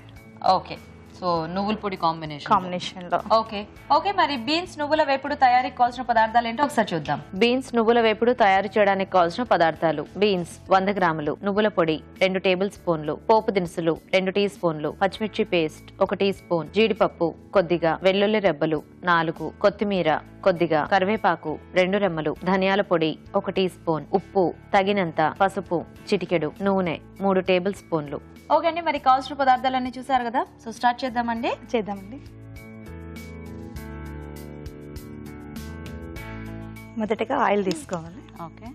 ఓకే, సో నువ్వుల పొడి కాంబినేషన్ లో. ఓకే ఓకే, మరి బీన్స్ నువ్వుల వేపుడు తయారీకి కావాల్సిన పదార్థాలు ఏంటో ఒకసారి చూద్దాం. బీన్స్ నువ్వుల వేపుడు తయారు చేయడానికి కావాల్సిన పదార్థాలు: బీన్స్ 100 గ్రాములు, నువ్వుల పొడి 2 టేబుల్ స్పూన్లు, పోపు దినుసులు 2 టీ స్పూన్లు, పచ్చిమిర్చి పేస్ట్ 1 టీ స్పూన్, జీడిపప్పు కొద్దిగా, వెల్లుల్లి రెబ్బలు 4, కొత్తిమీర కొద్దిగా, కరివేపాకు 2 రెమ్మలు, ధనియాల పొడి 1 టీ స్పూన్, ఉప్పు తగినంత, పసుపు చిటికెడు, నూనె 3 టేబుల్ స్పూన్లు. ఓకే అండి, మరి కావాల్సిన పదార్థాలన్నీ చూసారు కదా, సో స్టార్ట్ చేద్దామండి. మొదటగా ఆయిల్ తీసుకోవాలి. ఓకే.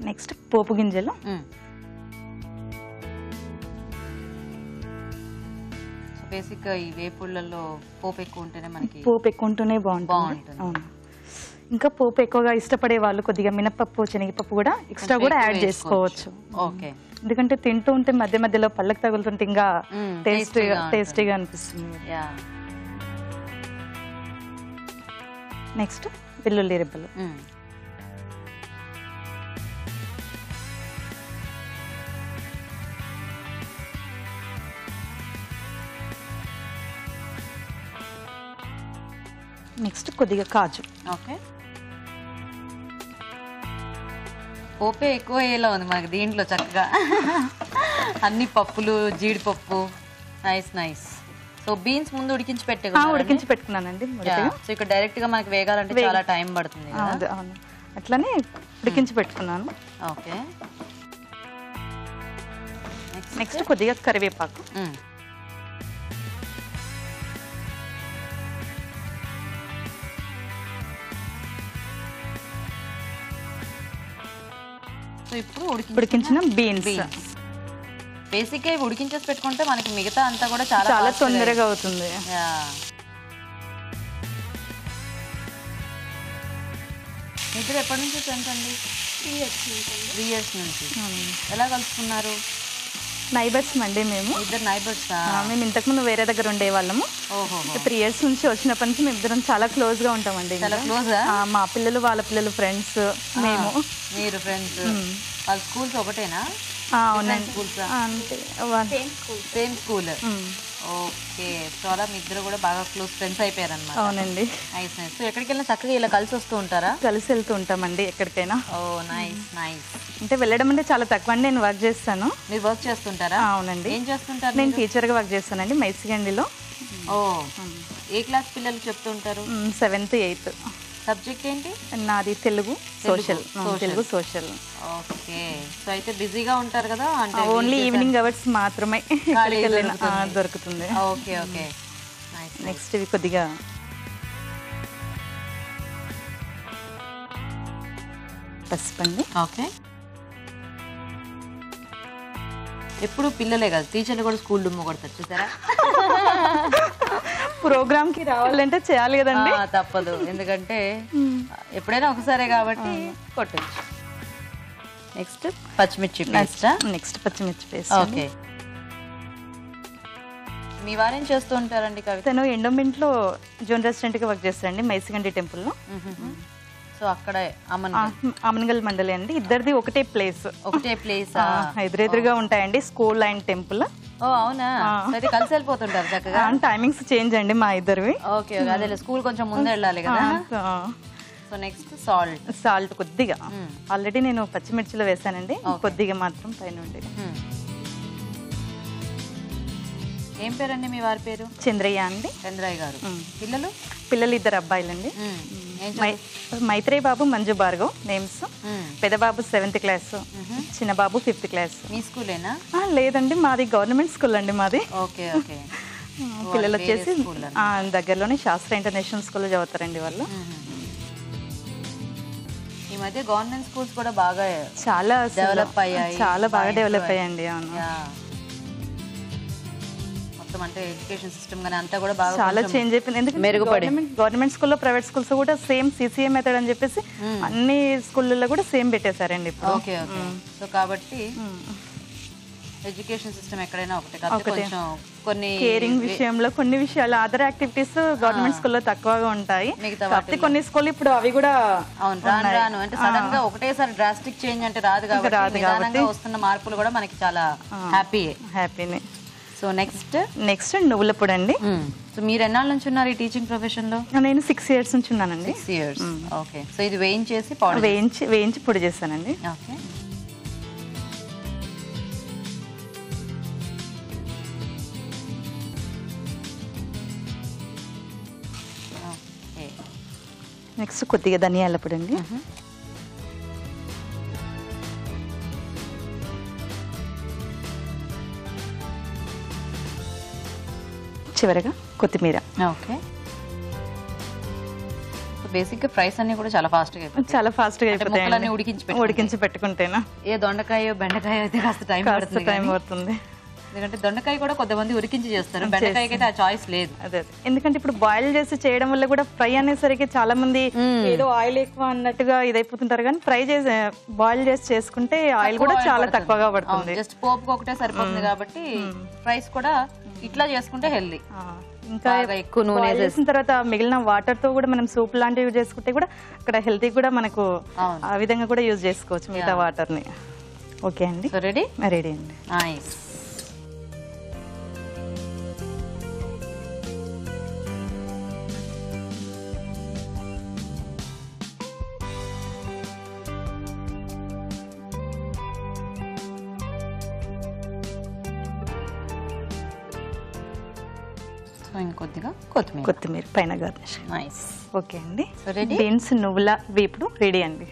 నెక్స్ట్ పోపు గింజలు. బేసిక్ గా ఈ వేపుళ్ళల్లో పోపు ఎక్కువ ఉంటేనే మనకి బాగుంటుంది. అవును. ఇంకా పోపు ఎక్కువగా ఇష్టపడే వాళ్ళు కొద్దిగా మినపప్పు, శనగపప్పు కూడా ఎక్స్ట్రా కూడా యాడ్ చేసుకోవచ్చు. ఓకే. ఎందుకంటే తింటూ ఉంటే మధ్య మధ్యలో పళ్ళకి తగులుతుంటే ఇంకా టేస్టీగా అనిపిస్తుంది. నెక్స్ట్ వెల్లుల్లి రెబ్బలు. నెక్స్ట్ కొద్దిగా కాజు. ఓకే. పోపే ఎక్కువ వేయలో ఉంది మనకి దీంట్లో చక్కగా అన్ని పప్పులు, జీడిపప్పు. Nice nice. సో బీన్స్ ముందు ఉడికించి పెట్టుకున్నానండి. సో ఇక్కడ డైరెక్ట్ గా మనకి వేగాలంటే చాలా టైం పడుతుంది. అవును, అట్లానే ఉడికించి పెట్టుకున్నాను. ఓకే. నెక్స్ట్ కొద్దిగా కరివేపాకు. సో ఇప్పుడు ఉడికించిన బీన్స్. బేసిక్ గా ఉడికించేసి పెట్టుకుంటే మనకి మిగతా అంతా కూడా చాలా తొందరగా అవుతుంది. ఇద్దరు ఎప్పటి నుంచి ఫ్రెండ్స్ అండి? 3 years నుంచి. ఎలా కలుసుకున్నారు? నైబర్స్ అండి మేము. ఇద్దరు నైబర్స్. మేము ఇంతకుముందు వేరే దగ్గర ఉండేవాళ్ళము. 3 years నుంచి వచ్చినప్పటి నుంచి మేము ఇద్దరం చాలా క్లోజ్ గా ఉంటామండి. మా పిల్లలు, వాళ్ళ పిల్లలు ఫ్రెండ్స్, మేము. మీరు ఫ్రెండ్స్. వాళ్ళ స్కూల్స్ ఒకటేనా? అవునండి, సేమ్ స్కూల్. ఓకే, సో అలా మీ ఇద్దరు కూడా బాగా క్లోజ్ ఫ్రెండ్స్ అయిపోయారు అన్నమాట. అవునండి. Nice nice. సో ఎక్కడికి వెళ్ళినా చక్కగా ఇలా కలిసి వస్తూ ఉంటారా? కలిసి వెళ్తూ ఉంటామండి ఎక్కడికైనా. ఓ నైస్ నైస్. అంటే వెళ్ళడం అంటే చాలా తక్కువ అండి. నేను వర్క్ చేస్తాను. మీరు వర్క్ చేస్తుంటారా? అవునండి. ఏం చేస్తుంటారు? నేను టీచర్ గా వర్క్ చేస్తానండి మైసిగండిలో. ఓ, ఏ క్లాస్ పిల్లలు చెప్తూ ఉంటారు? 7th, 8th. సబ్జెక్ట్ ఏంటి? నాది Telugu social. Telugu social. Okay. So అయితే బిజీగా ఉంటారు కదా, అంటే ఓన్లీ ఈవినింగ్ అవర్స్ మాత్రమే దొరుకుతుంది. Okay okay. నెక్స్ట్ ఇవి కొద్దిగా పసుపండి. ఓకే. ఎప్పుడు పిల్లలే కదా, టీచర్లు కూడా స్కూల్ డుమ్ము కొడతారు చూసారా. ప్రోగ్రామ్ కి రావాలంటే చేయాలి కదండి, తప్పదు, ఎందుకంటే ఎప్పుడైనా ఒకసారే కాబట్టి కొట్టచ్చు. నెక్స్ట్ పచ్చిమిర్చి పేస్ట్. నెక్స్ట్ పచ్చిమిర్చి పేస్ట్. ఓకే. మీ వారేం చేస్తూ ఉంటారండి కవిత? తను ఎండోమెంట్లో జోన్ రెసిడెంట్ గా వర్క్ చేస్తారండి మైసిగండి టెంపుల్లో. సో అక్కడ అమన్గల్ మండలి అండి. ఇద్దరిది ఒకటే ప్లేస్. ఒకటే ప్లేస్ ఎదురెదురుగా ఉంటాయండి, స్కూల్ అండ్ టెంపుల్. ఓ అవునా, అయితే కలిసి వెళ్ళిపోతుంటారు చక్కగా. టైమింగ్స్ చేంజ్ అండి మా ఇద్దరివి. ఓకే. అదే స్కూల్ కొంచెం ముందే వెళ్ళాలి కదా. So next salt. సాల్ట్ కొద్దిగా, ఆల్రెడీ నేను పచ్చిమిర్చిలో వేసానండి, కొద్దిగా మాత్రం పైన ఉండి. ఏం పేరండి మీ వారి పేరు? చంద్రయ్య అండి. చంద్రయ్య గారు. పిల్లలు? పిల్లలు ఇద్దరు అబ్బాయిలండి. మైత్రేయ బాబు, మంజు భార్గవ్ నేమ్స్. పెద్ద బాబు 7th క్లాస్, చిన్న బాబు 5th క్లాస్. మీ స్కూలేనా? లేదండి, మాది గవర్నమెంట్ స్కూల్ అండి మాది. Okay okay. పిల్లలు వచ్చేసి దగ్గరలోనే శాస్త్ర ఇంటర్నేషనల్ స్కూల్లో చదువుతారండి వాళ్ళు. ఈ మధ్య గవర్నమెంట్ స్కూల్స్ కూడా బాగా చాలా డెవలప్ అయ్యాయి, చాలా బాగా డెవలప్ అయ్యండి. అవును, మొత్తం అంటే ఎడ్యుకేషన్ సిస్టమ్ గానీ అంతా కూడా బాగా చాలా చేంజ్ అయిపోయింది. ఎందుకంటే గవర్నమెంట్ స్కూల్లో ప్రైవేట్ స్కూల్స్ కూడా సేమ్ CCA మెథడ్ అని చెప్పేసి అన్ని స్కూళ్ళల్లో కూడా సేమ్ పెట్టేశారండి ఇప్పుడు. Okay okay. సో కాబట్టి ఎడ్యుకేషన్ సిస్టమ్ ఎక్కడైనా ఒకటే, కొంచెం కొన్ని కేరింగ్ విషయంలో కొన్ని విషయాలు అదర్ యాక్టివిటీస్ గవర్నమెంట్ స్కూల్లో తక్కువగా ఉంటాయి. కాకపోతే కొన్ని స్కూల్ ఇప్పుడు అవి కూడా రాను అంటే సడన్ గా ఒకటేసారి డ్రాస్టిక్ చేంజ్ అంటే రాదు కాబట్టి వస్తున్న మార్పులు కూడా మనకి చాలా హ్యాపీనే. సో నెక్స్ట్ నువ్వుల పొడి అండి. సో మీరు ఎన్నాళ్ళ నుంచి ఉన్నారు ఈ టీచింగ్ ప్రొఫెషన్ లో? నేను 6 years నుంచి ఉన్నానండి. 6 years. ఓకే. సో ఇది వేయించేసి వేయించి పొడి చేస్తానండి. ఓకే. నెక్స్ట్ కొద్దిగా ధనియాల పొడి అండి. చివరగా కొత్తిమీర. ఓకే. బేసిక్ గా ఫ్రైస్ అన్ని కూడా చాలా ఫాస్ట్ గా అయిపోతాయి. ఉడికించి పెట్టుకుంటేనా. ఏ దొండకాయ బెండకాయ అయితే కాస్త టైం పడుతుంది, ఎందుకంటే దొండకాయ కూడా కొంతమంది ఉడికించి చేస్తారు, బెండకాయకి అయితే ఆ చాయిస్ లేదు. అదే, ఎందుకంటే ఇప్పుడు బాయిల్ చేసి చేయడం వల్ల కూడా ఫ్రై అనేసరికి చాలా మంది ఏదో ఆయిల్ ఎక్కువ అన్నట్టుగా ఇదైపోతుంటారు, కానీ ఫ్రై చేసి బాయిల్ చేసి చేసుకుంటే ఆయిల్ కూడా చాలా తక్కువగా పడుతుంది. జస్ట్ పోపుకి ఒకటే సరిపోతుంది కాబట్టి ఫ్రైస్ కూడా ఇట్లా చేసుకుంటే హెల్దీ. ఇంకా ఎక్కువ నూనె వేసిన తర్వాత మిగిలిన వాటర్ తో కూడా మనం సూప్ లాంటివి చేసుకుంటే కూడా అక్కడ హెల్తీ కూడా మనకు ఆ విధంగా కూడా యూజ్ చేసుకోవచ్చు మిగతా వాటర్ ని. ఓకే అండి, రెడీ రెడీ అండి. నైస్. ఇంకొద్దిగా కొత్తిమీర పైన గార్నిష్. నైస్. ఓకే అండి, బీన్స్ నువ్వుల వేపుడు రెడీ అండి.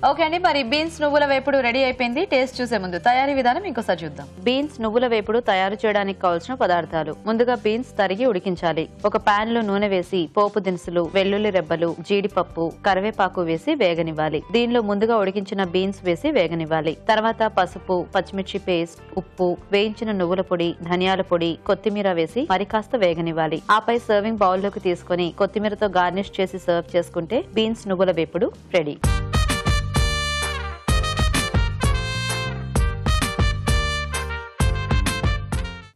ఓకే అండి, మరి బీన్స్ నువ్వుల వేపుడు రెడీ అయిపోయింది. టేస్ట్ చూసే ముందు తయారీ విధానం ఇంకోసారి చూద్దాం. బీన్స్ నువ్వుల వేపుడు తయారు చేయడానికి కావాల్సిన పదార్థాలు: ముందుగా బీన్స్ తరిగి ఉడికించాలి. ఒక పాన్ లో నూనె వేసి పోపు దినుసులు, వెల్లుల్లి రెబ్బలు, జీడిపప్పు, కరివేపాకు వేసి వేగనివ్వాలి. దీనిలో ముందుగా ఉడికించిన బీన్స్ వేసి వేగనివ్వాలి. తర్వాత పసుపు, పచ్చిమిర్చి పేస్ట్, ఉప్పు, వేయించిన నువ్వుల పొడి, ధనియాల పొడి, కొత్తిమీర వేసి మరి కాస్త వేగనివ్వాలి. ఆపై సర్వింగ్ బౌల్ లోకి తీసుకుని కొత్తిమీరతో గార్నిష్ చేసి సర్వ్ చేసుకుంటే బీన్స్ నువ్వుల వేపుడు రెడీ.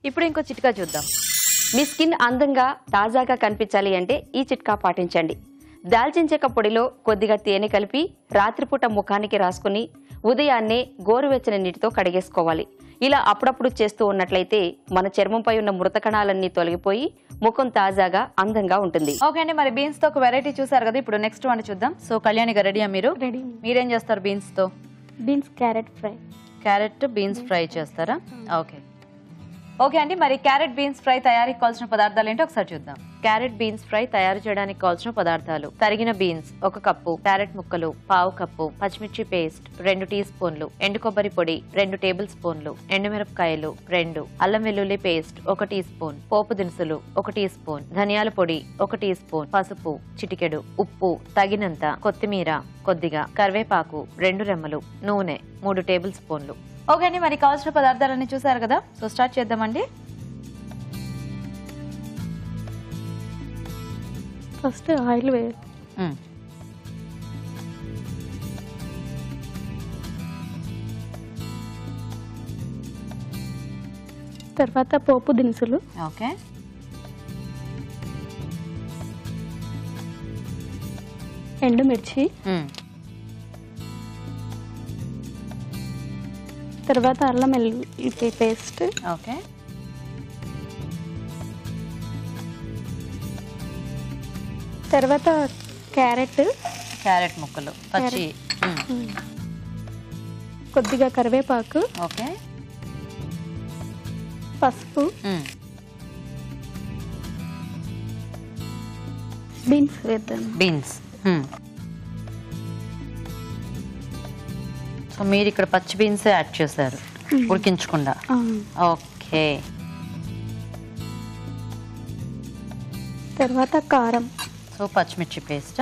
ఇప్పుడు ఇంకో చిట్కా చూద్దాం. మీ స్కిన్ అందంగా తాజాగా కనిపించాలి అంటే ఈ చిట్కా పాటించండి. దాల్చిన చెక్క పొడిలో కొద్దిగా తేనె కలిపి రాత్రిపూట ముఖానికి రాసుకుని ఉదయాన్నే గోరువెచ్చని నీటితో కడిగేసుకోవాలి. ఇలా అప్పుడప్పుడు చేస్తూ ఉన్నట్లయితే మన చర్మంపై ఉన్న మృత కణాలన్నీ తొలగిపోయి ముఖం తాజాగా అందంగా ఉంటుంది. ఓకే అండి, మరి బీన్స్ తో ఒక వెరైటీ చూసారు కదా, ఇప్పుడు నెక్స్ట్ వన్ చూద్దాం. సో కళ్యాణి గారు రెడీయా? మీరేం చేస్తారు బీన్స్ తో? Beans carrot fry. Carrot beans fry చేస్తారా? ఓకే. ఓకే అండి, మరి క్యారెట్ బీన్స్ ఫ్రై తయారీకి కావాల్సిన పదార్థాలు ఏంటో ఒకసారి చూద్దాం. క్యారెట్ బీన్స్ ఫ్రై తయారు చేయడానికి కావాల్సిన పదార్థాలు: తరిగిన బీన్స్ 1 కప్పు, క్యారెట్ ముక్కలు 1/2 కప్పు, పచ్చిమిర్చి పేస్ట్ 2 టీ స్పూన్లు, ఎండు కొబ్బరి పొడి 2 టేబుల్ స్పూన్లు, ఎండుమిరపకాయలు 2, అల్లం వెల్లుల్లి పేస్ట్ 1 టీ స్పూన్, పోపు దినుసులు 1 టీ స్పూన్, ధనియాల పొడి 1 టీ స్పూన్, పసుపు చిటికెడు, ఉప్పు తగినంత, కొత్తిమీర కొద్దిగా, కరివేపాకు 2 రెమ్మలు, నూనె 3 టేబుల్ స్పూన్లు. ఓకే అండి, మరి కావాల్సిన పదార్థాలన్నీ చూసారు కదా, సో స్టార్ట్ చేద్దామండి. ఫస్ట్ ఆయిల్ వేయాలి. తర్వాత పోపు దినుసులు, ఓకే, ఎండుమిర్చి, తర్వాత అల్లం వెల్లుల్లి పేస్ట్, ఓకే, తర్వాత క్యారెట్ ముక్కలు పచ్చి, కొద్దిగా కరివేపాకు, ఓకే, పసుపు, బీన్స్ వేద్దాం. బీన్స్. సో మీరు ఇక్కడ పచ్చి బీన్స్ యాడ్ చేశారు ఉడికించకుండా. ఓకే, తర్వాత కారం. సో పచ్చిమిర్చి పేస్ట్.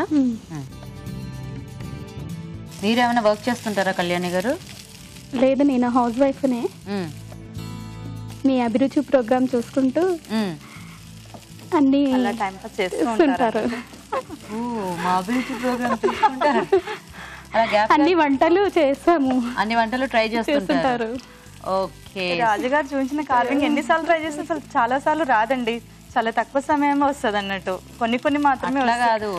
మీరేమైనా వర్క్ చేస్తుంటారా కళ్యాణి గారు? లేదు, నేను హౌస్ వైఫ్నే. మీ అభిరుచి ప్రోగ్రామ్ చూసుకుంటూ అన్ని టైం పాస్ చేస్తుంటారు. మా అభిరుచి ప్రోగ్రామ్ చూసుకుంటారు. అన్ని వంటలు చేసాము, అన్ని వంటలు ట్రై చేస్తుంటారు. ఓకే, రాజుగారు చూపించిన కార్వింగ్ ఎన్నిసార్లు ట్రై చేస్తే అసలు చాలా సార్లు రాదండి, చాలా తక్కువ సమయం వస్తుంది అన్నట్టు. కొన్ని మాత్రమే కాదు,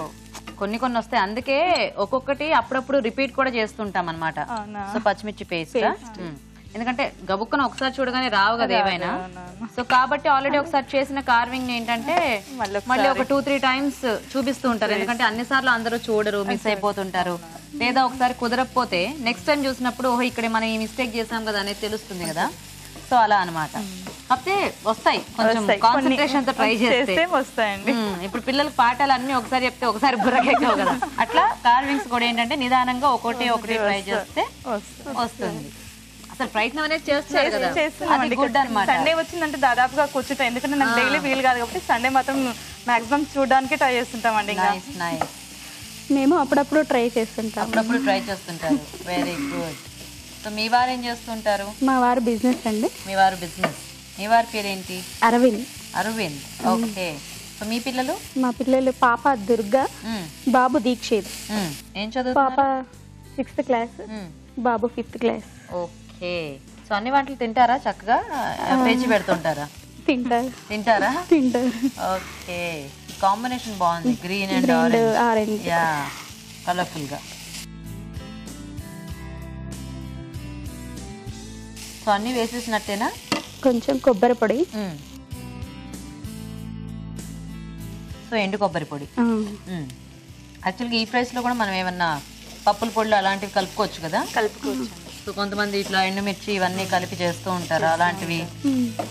కొన్ని వస్తాయి. అందుకే ఒక్కొక్కటి అప్పుడప్పుడు రిపీట్ కూడా చేస్తుంటాం అన్నమాట. సో పచ్చిమిర్చి పేస్ట్, ఎందుకంటే గబుక్కన ఒకసారి చూడగానే రావు కదా ఏమైనా. సో కాబట్టి ఆల్రెడీ ఒకసారి చేసిన కార్వింగ్ ఏంటంటే మళ్ళీ ఒక 2-3 టైమ్స్ చూపిస్తూ ఉంటారు, ఎందుకంటే అన్ని సార్లు అందరూ చూడరు, మిస్ అయిపోతుంటారు. లేదా ఒకసారి కుదరకపోతే నెక్స్ట్ టైం చూసినప్పుడు ఓహో ఇక్కడ మనం ఈ మిస్టేక్ చేసాం కదా అనేది తెలుస్తుంది కదా. సో అలా అన్నమాట. కాకపోతే వస్తాయి, కొంచెం కాన్సన్ట్రేషన్ తో ట్రై చేస్తే వస్తాయండి. ఇప్పుడు పిల్లలకు పాఠాలు అన్ని ఒకసారి చెప్తే ఒకసారి బుర్రకెక్కవు కదా, అట్లా కార్వింగ్స్ కూడా ఏంటంటే నిదానంగా ఒకటి ట్రై చేస్తే వస్తుంది. అసలు ప్రయత్నం అనేది చేస్తున్నారు కదా, అది గుడ్ అన్నమాట. సండే వచ్చిందంటే దాదాపుగా కూర్చుంటాం, ఎందుకంటే నాకు డైలీ వీలు కాదు కాబట్టి సండే మాత్రం మాక్సిమం చూడడానికి ట్రై చేస్తుంటామండి. మేము అప్పుడప్పుడు ట్రై చేస్తుంటాం. Very good. సో మీ వారు ఏం చేస్తుంటారు? మా వారు బిజినెస్ అండి. మీ వారు బిజినెస్. మీ వారి పేరేంటి? అరవింద్. ఓకే. సో మీ పిల్లలు? మా పిల్లలు పాప దుర్గా, బాబు దీక్షిత్. ఏం చదువుతారు? పాప 6th క్లాస్, బాబు 5th క్లాస్. ఓకే. సో అన్ని వంటలు తింటారా చక్కగా? పేచి పెడుతుంటారా? తింటారా? ఓకే. కాంబినేషన్ బాగుంది, green and orange. Yeah, colourful గా. సో అన్ని వేసేసినట్టేనా? కొంచెం కొబ్బరి పొడి, సో ఎండు కొబ్బరి పొడి. యాక్చువల్గా ఈ ప్రైస్ లో కూడా మనం ఏమన్నా పప్పుల పొడులు అలాంటివి కలుపుకోవచ్చు కదా? కలుపుకోవచ్చు. సో కొంతమంది ఇట్లా ఎండుమిర్చి ఇవన్నీ కలిపి చేస్తూ ఉంటారు అలాంటివి.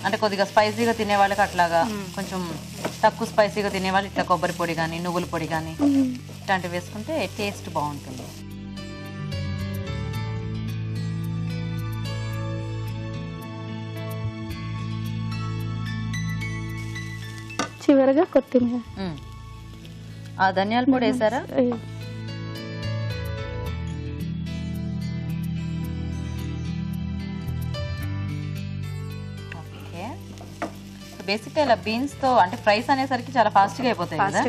అంటే కొద్దిగా స్పైసీగా తినే వాళ్ళకి అట్లాగా, కొంచెం తక్కువ స్పైసీగా తినే వాళ్ళు ఇట్లా కొబ్బరి పొడి కానీ నువ్వుల పొడి కానీ ఇట్లాంటివి వేసుకుంటే టేస్ట్ బాగుంటుంది. చివరగా కొత్తిమీర. ఆ ధనియాల పొడి వేసారా? బేసిక్గా ఇలా బీన్స్ తో అంటే ఫ్రైస్ అనేసరికి చాలా ఫాస్ట్ గా అయిపోతాయి కదా.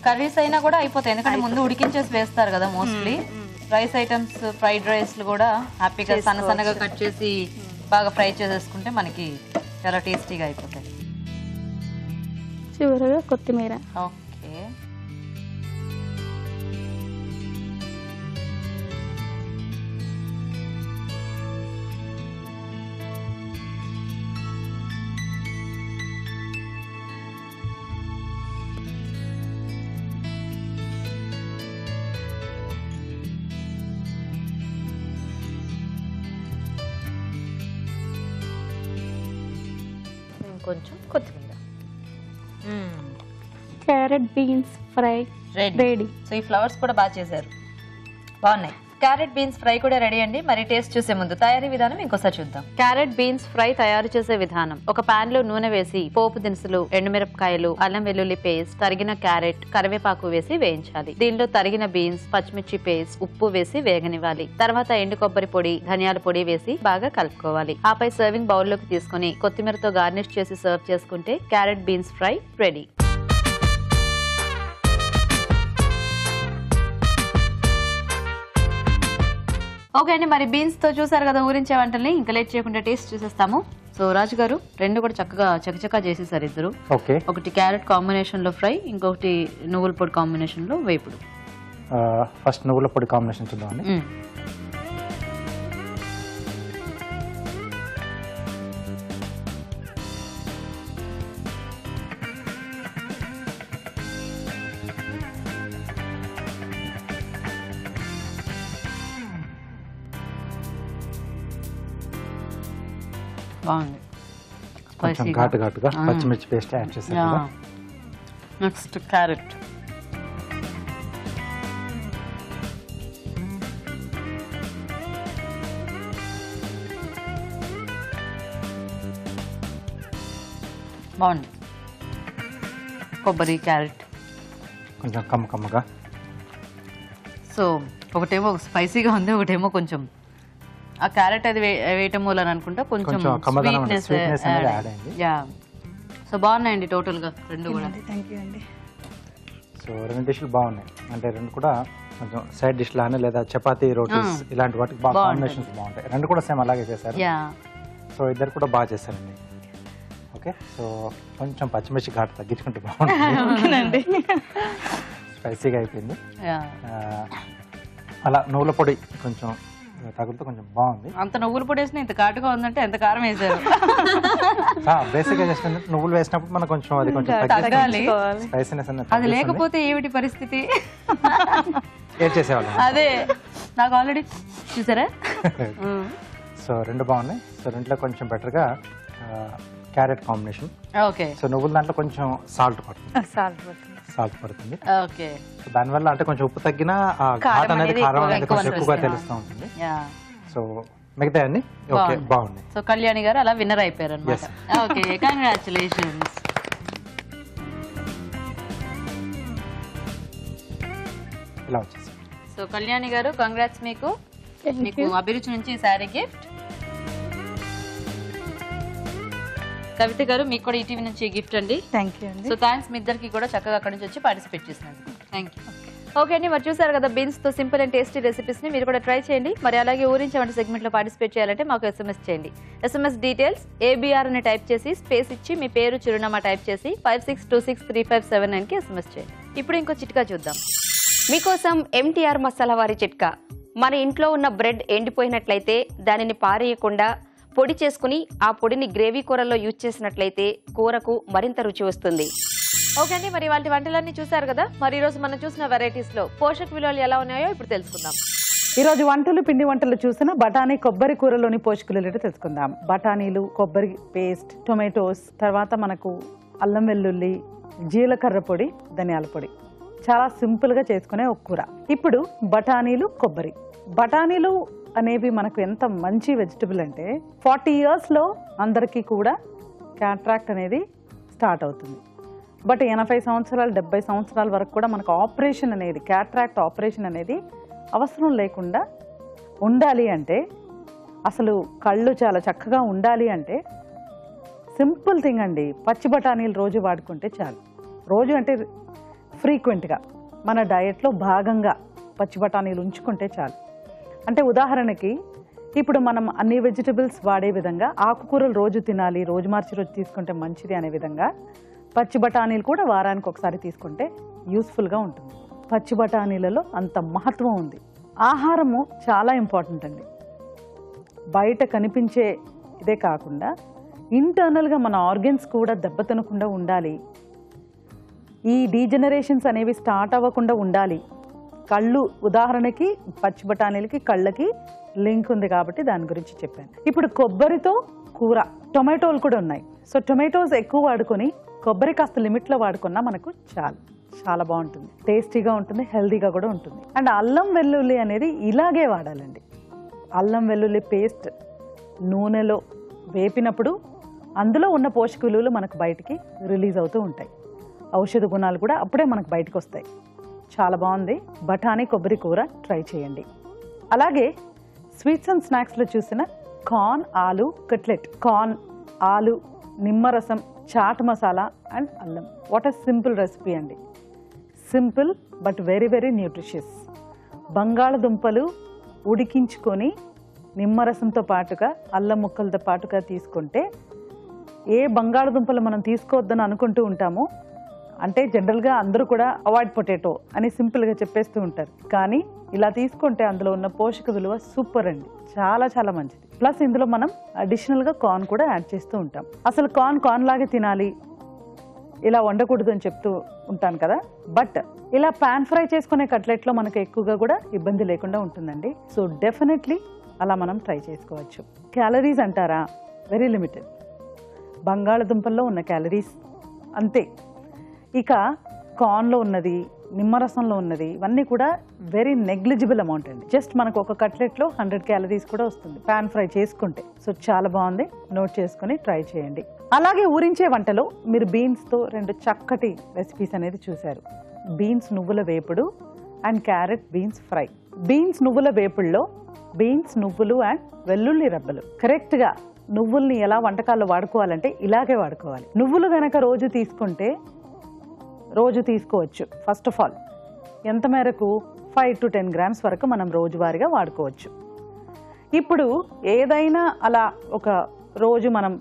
కర్రీస్ అయినా కూడా అయిపోతాయి, ఎందుకంటే ముందు ఉడికించేసి వేస్తారు కదా మోస్ట్లీ. రైస్ ఐటమ్స్, ఫ్రైడ్ రైస్లు కూడా హ్యాపీగా సన్నగా కట్ చేసి బాగా ఫ్రై చేసేసుకుంటే మనకి చాలా టేస్టీగా అయిపోతాయి. చివరగా కొత్తిమీర. ఓకే. కొంచెం కొత్తిమీర. Carrot beans fry ready. So ఈ ఫ్లవర్స్ కూడా బాగా చేశారు, బాగున్నాయి. క్యారెట్ బీన్స్ ఫ్రై కూడా రెడీ అండి. మరి టేస్ట్ చూసే ముందు తయారీ విధానం ఇంకోసారి చూద్దాం. క్యారెట్ బీన్స్ ఫ్రై తయారు చేసే విధానం: ఒక పాన్ లో నూనె వేసి పోపు దినుసులు, ఎండుమిరపకాయలు, అల్లం వెల్లుల్లి పేస్ట్, తరిగిన క్యారెట్, కరివేపాకు వేసి వేయించాలి. దీనిలో తరిగిన బీన్స్, పచ్చిమిర్చి పేస్ట్, ఉప్పు వేసి వేగనివ్వాలి. తర్వాత ఎండు కొబ్బరి పొడి, ధనియాల పొడి వేసి బాగా కలుపుకోవాలి. ఆపై సర్వింగ్ బౌల్ లోకి తీసుకుని కొత్తిమీరతో గార్నిష్ చేసి సర్వ్ చేసుకుంటే carrot beans fry ready. Okay అండి, మరి బీన్స్ తో చూసారు కదా ఊరించే వంటల్ని. ఇంకా లేట్ చేయకుండా టేస్ట్ చూసేస్తాము. సో రాజు గారు రెండు కూడా చక్కగా చకచకా చేసేసారు ఇద్దరు. ఓకే, ఒకటి క్యారెట్ కాంబినేషన్ లో ఫ్రై, ఇంకొకటి నువ్వుల పొడి కాంబినేషన్ లో వేపుడు. ఫస్ట్ నువ్వుల పొడి కాంబినేషన్ చూద్దామండి. బాగుంది, కొంచెం ఘాటు ఘాటుగా పచ్చిమిర్చి పేస్ట్ యాడ్ చేశారు. Next carrot. బాగుంది, కొబ్బరి క్యారెట్ కొంచెం కమ్మ కమ్మగా. సో ఒకటేమో స్పైసీగా ఉంది, ఒకటేమో కొంచెం ఆ క్యారెట్ అది వేయటం వల్ల అనుకుంటా కొంచెం స్వీట్నెస్ యాడ్ అయింది. సో బాగున్నాయండి టోటల్ గా రెండు కూడా. సో రెండు డిష్లు బాగున్నాయి, అంటే రెండు కూడా కొంచెం సైడ్ డిష్ లానే లేదా చపాతీ రోటీస్ ఇలాంటి వాటికి బాగా కాంబినేషన్స్ బాగుంటాయి. రెండు కూడా సేమ్ అలాగే చేశారు. సో ఇద్దరు కూడా బాగా చేశారండి. ఓకే, సో కొంచెం పచ్చిమిర్చి ఘాటు తగ్గించుకుంటే బాగుంటుంది. స్పైసీగా అయిపోయింది. అలా నువ్వుల పొడి కొంచెం తగులుతూ కొంచెం బాగుంది. అంత నువ్వులు పొడి వేసిన ఇంత ఘాటుగా ఉందంటే ఎంత కారం వేసారు. బేసిక్ గా చేసిన నువ్వులు వేసినప్పుడు మనం కొంచెం అది కొంచెం తగ్గాలి, స్పైసీనెస్ అది లేకపోతే ఏమిటి పరిస్థితి. ఏం చేసేవాళ్ళం. అదే నాకు ఆల్రెడీ చూసారా. సో రెండు బాగున్నాయి. సో రెండులో కొంచెం బెటర్ గా క్యారెట్ కాంబినేషన్. ఓకే, సో నువ్వుల దాంట్లో కొంచెం సాల్ట్ పడుతుంది. ఓకే, దానివల్ల అంటే కొంచెం ఉప్పు తగ్గినా ఘాట్ అనేది, కారం అనేది కొంచెం ఎక్కువగా తెలుస్తూ ఉంటుంది. సో మిగతా అన్ని ఓకే బాగున్నాయి. సో కళ్యాణి గారు అలా విన్నర్ అయిపోయారు అన్నమాట. Okay, congratulations. ఇలా వచ్చేసి. సో కళ్యాణి గారు కంగ్రాట్స్ మీకు. మీకు అభిరుచి నుంచి శారీ గిఫ్ట్. కవిత గారు మీకు కూడా ఈటీవీ నుంచి గిఫ్ట్ అండి. థ్యాంక్ యూ అండి. సో థ్యాంక్స్ మీ ఇద్దరికి కూడా చక్కగా అక్కడి నుంచి వచ్చి పార్టిసిపేట్ చేసినందుకు. Thank you. ఓకే అండి, మరి చూసారు కదా బీన్స్ తో సింపుల్ అండ్ టేస్టీ రెసిపీస్ ని మీరు కూడా ట్రై చేయండి. మరి అలాగే ఊరించే వంట సెగ్మెంట్ లో పార్టిసిపేట్ చేయాలంటే మాకు SMS చేయండి. SMS డీటెయిల్స్ ABR అని టైప్ చేసి స్పేస్ ఇచ్చి మీ పేరు చిరునామా టైప్ చేసి 56263579 కి SMS చేయండి. ఇప్పుడు ఇంకో చిట్కా చూద్దాం. మీకోసం MTR మసాలా వారి చిట్కా. మన ఇంట్లో ఉన్న బ్రెడ్ ఎండిపోయినట్లయితే దానిని పారేయకుండా పొడి చేసుకుని ఆ పొడిని గ్రేవీ కూరలో యూజ్ చేసినట్లయితే కూరకు మరింత రుచి వస్తుంది. ఓకే అండి, మరి వాటి వంటలన్నీ చూసారు కదా. మరి ఈ రోజు మనం చూసిన వెరైటీస్ లో పోషక విలువలు ఎలా ఉన్నాయో ఇప్పుడు తెలుసుకుందాం. ఈ రోజు పిండి వంటలు చూసిన బఠానీ కొబ్బరి కూరలోని పోషక విలువలు తెలుసుకుందాం. బఠానీలు, కొబ్బరి పేస్ట్, టొమాటోస్, తర్వాత మనకు అల్లం వెల్లుల్లి, జీలకర్ర పొడి, ధనియాల పొడి. చాలా సింపుల్ గా చేసుకునే ఒక కూర. ఇప్పుడు బఠానీలు బఠానీలు అనేవి మనకు ఎంత మంచి వెజిటబుల్ అంటే 40 years లో అందరికీ కూడా క్యాట్రాక్ట్ అనేది స్టార్ట్ అవుతుంది. బట్ 80 సంవత్సరాలు 70 సంవత్సరాల వరకు కూడా మనకు ఆపరేషన్ అనేది, క్యాట్రాక్ట్ ఆపరేషన్ అనేది అవసరం లేకుండా ఉండాలి అంటే, అసలు కళ్ళు చాలా చక్కగా ఉండాలి అంటే సింపుల్ థింగ్ అండి. పచ్చి బఠానీలు రోజు వాడుకుంటే చాలు. రోజు అంటే ఫ్రీక్వెంట్గా మన డయట్లో భాగంగా పచ్చి బఠానీలు ఉంచుకుంటే చాలు. అంటే ఉదాహరణకి ఇప్పుడు మనం అన్ని వెజిటబుల్స్ వాడే విధంగా ఆకుకూరలు రోజు తినాలి, రోజు మార్చి రోజు తీసుకుంటే మంచిది అనే విధంగా పచ్చి బఠానీలు కూడా వారానికి ఒకసారి తీసుకుంటే యూస్ఫుల్గా ఉంటుంది. పచ్చి బఠానీలలో అంత మహత్వం ఉంది. ఆహారము చాలా ఇంపార్టెంట్ అండి. బయట కనిపించే ఇదే కాకుండా ఇంటర్నల్గా మన ఆర్గన్స్ కూడా దెబ్బతినకుండా ఉండాలి. ఈ డీజనరేషన్స్ అనేవి స్టార్ట్ అవ్వకుండా ఉండాలి. కళ్ళు ఉదాహరణకి పచ్చి బఠానీలకి కళ్ళకి లింక్ ఉంది కాబట్టి దాని గురించి చెప్పాను. ఇప్పుడు కొబ్బరితో కూర. టొమాటోలు కూడా ఉన్నాయి. సో టొమాటోస్ ఎక్కువ వాడుకొని కొబ్బరి కాస్త లిమిట్లో వాడుకున్నా మనకు చాలా బాగుంటుంది, టేస్టీగా ఉంటుంది, హెల్దీగా కూడా ఉంటుంది. అండ్ అల్లం వెల్లుల్లి అనేది ఇలాగే వాడాలండి. అల్లం వెల్లుల్లి పేస్ట్ నూనెలో వేపినప్పుడు అందులో ఉన్న పోషక విలువలు మనకు బయటికి రిలీజ్ అవుతూ ఉంటాయి. ఔషధ గుణాలు కూడా అప్పుడే మనకు బయటకు వస్తాయి. చాలా బాగుంది. బఠానీ కొబ్బరి కూర ట్రై చేయండి. అలాగే స్వీట్స్ అండ్ స్నాక్స్లో చూసిన కార్న్ ఆలు కట్లెట్. కార్న్, ఆలు, నిమ్మరసం, చాట్ మసాలా అండ్ అల్లం. వాట్ ఎ సింపుల్ రెసిపీ అండి. Simple but very very nutritious. బంగాళదుంపలు ఉడికించుకొని నిమ్మరసంతో పాటుగా అల్లం ముక్కలతో పాటుగా తీసుకుంటే, ఏ బంగాళదుంపలు మనం తీసుకోవద్దని అనుకుంటూ ఉంటాము, అంటే జనరల్గా అందరూ కూడా అవాయిడ్ పొటాటో అని సింపుల్గా చెప్పేస్తూ ఉంటారు. కానీ ఇలా తీసుకుంటే అందులో ఉన్న పోషక విలువ సూపర్ అండి, చాలా చాలా మంచిది. ప్లస్ ఇందులో మనం అడిషనల్గా కార్న్ కూడా యాడ్ చేస్తూ ఉంటాం. అసలు కార్న్ లాగే తినాలి, ఇలా వండకూడదు అని చెప్తూ ఉంటాను కదా. బట్ ఇలా పాన్ ఫ్రై చేసుకునే కట్లెట్లో మనకు ఎక్కువగా కూడా ఇబ్బంది లేకుండా ఉంటుందండి. సో డెఫినెట్లీ అలా మనం ట్రై చేసుకోవచ్చు. క్యాలరీస్ అంటారా, వెరీ లిమిటెడ్. బంగాళదుంపల్లో ఉన్న క్యాలరీస్ అంతే. ఇక కార్న్లో ఉన్నది, నిమ్మరసంలో ఉన్నది, ఇవన్నీ కూడా వెరీ నెగ్లిజిబుల్ అమౌంట్ అండి. జస్ట్ మనకు ఒక కట్లెట్లో 100 క్యాలరీస్ కూడా వస్తుంది పాన్ ఫ్రై చేసుకుంటే. సో చాలా బాగుంది, నోట్ చేసుకుని ట్రై చేయండి. అలాగే ఊరించే వంటలో మీరు బీన్స్తో 2 చక్కటి రెసిపీస్ అనేది చూశారు. బీన్స్ నువ్వుల వేపుడు and carrot beans fry. Beans నువ్వుల వేపుడులో బీన్స్, నువ్వులు అండ్ వెల్లుల్లి రబ్బలు. కరెక్ట్గా నువ్వుల్ని ఎలా వంటకాల్లో వాడుకోవాలంటే ఇలాగే వాడుకోవాలి. నువ్వులు గనక రోజు తీసుకుంటే రోజు తీసుకోవచ్చు. ఫస్ట్ ఆఫ్ ఆల్ ఎంత మేరకు 5 to 10 grams వరకు మనం రోజువారీగా వాడుకోవచ్చు. ఇప్పుడు ఏదైనా అలా ఒక రోజు మనం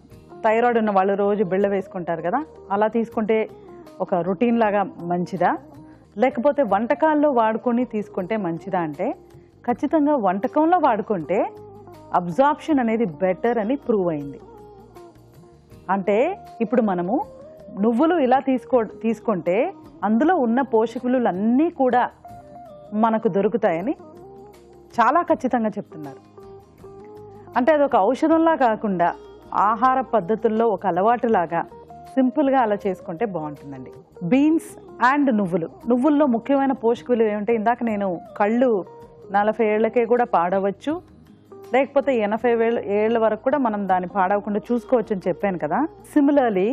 థైరాయిడ్ ఉన్న వాళ్ళు రోజు బిళ్ళ వేసుకుంటారు కదా, అలా తీసుకుంటే ఒక రొటీన్ లాగా మంచిదా, లేకపోతే వంటకాల్లో వాడుకొని తీసుకుంటే మంచిదా అంటే ఖచ్చితంగా వంటకంలో వాడుకుంటే అబ్జార్ప్షన్ అనేది బెటర్ అని ప్రూవ్ అయింది. అంటే ఇప్పుడు మనము నువ్వులు ఇలా తీసుకుంటే అందులో ఉన్న పోషక విలువలు అన్నీ కూడా మనకు దొరుకుతాయని చాలా ఖచ్చితంగా చెప్తున్నారు. అంటే అదొక ఔషధంలా కాకుండా ఆహార పద్ధతుల్లో ఒక అలవాటులాగా సింపుల్గా అలా చేసుకుంటే బాగుంటుందండి. బీన్స్ అండ్ నువ్వుల్లో ముఖ్యమైన పోషక విలువలు ఏమంటే, ఇందాక నేను కళ్ళు 40 ఏళ్లకే కూడా పాడవచ్చు, లేకపోతే 80 ఏళ్ళ వరకు కూడా మనం దాన్ని పాడవకుండా చూసుకోవచ్చు అని చెప్పాను కదా. సిమిలర్లీ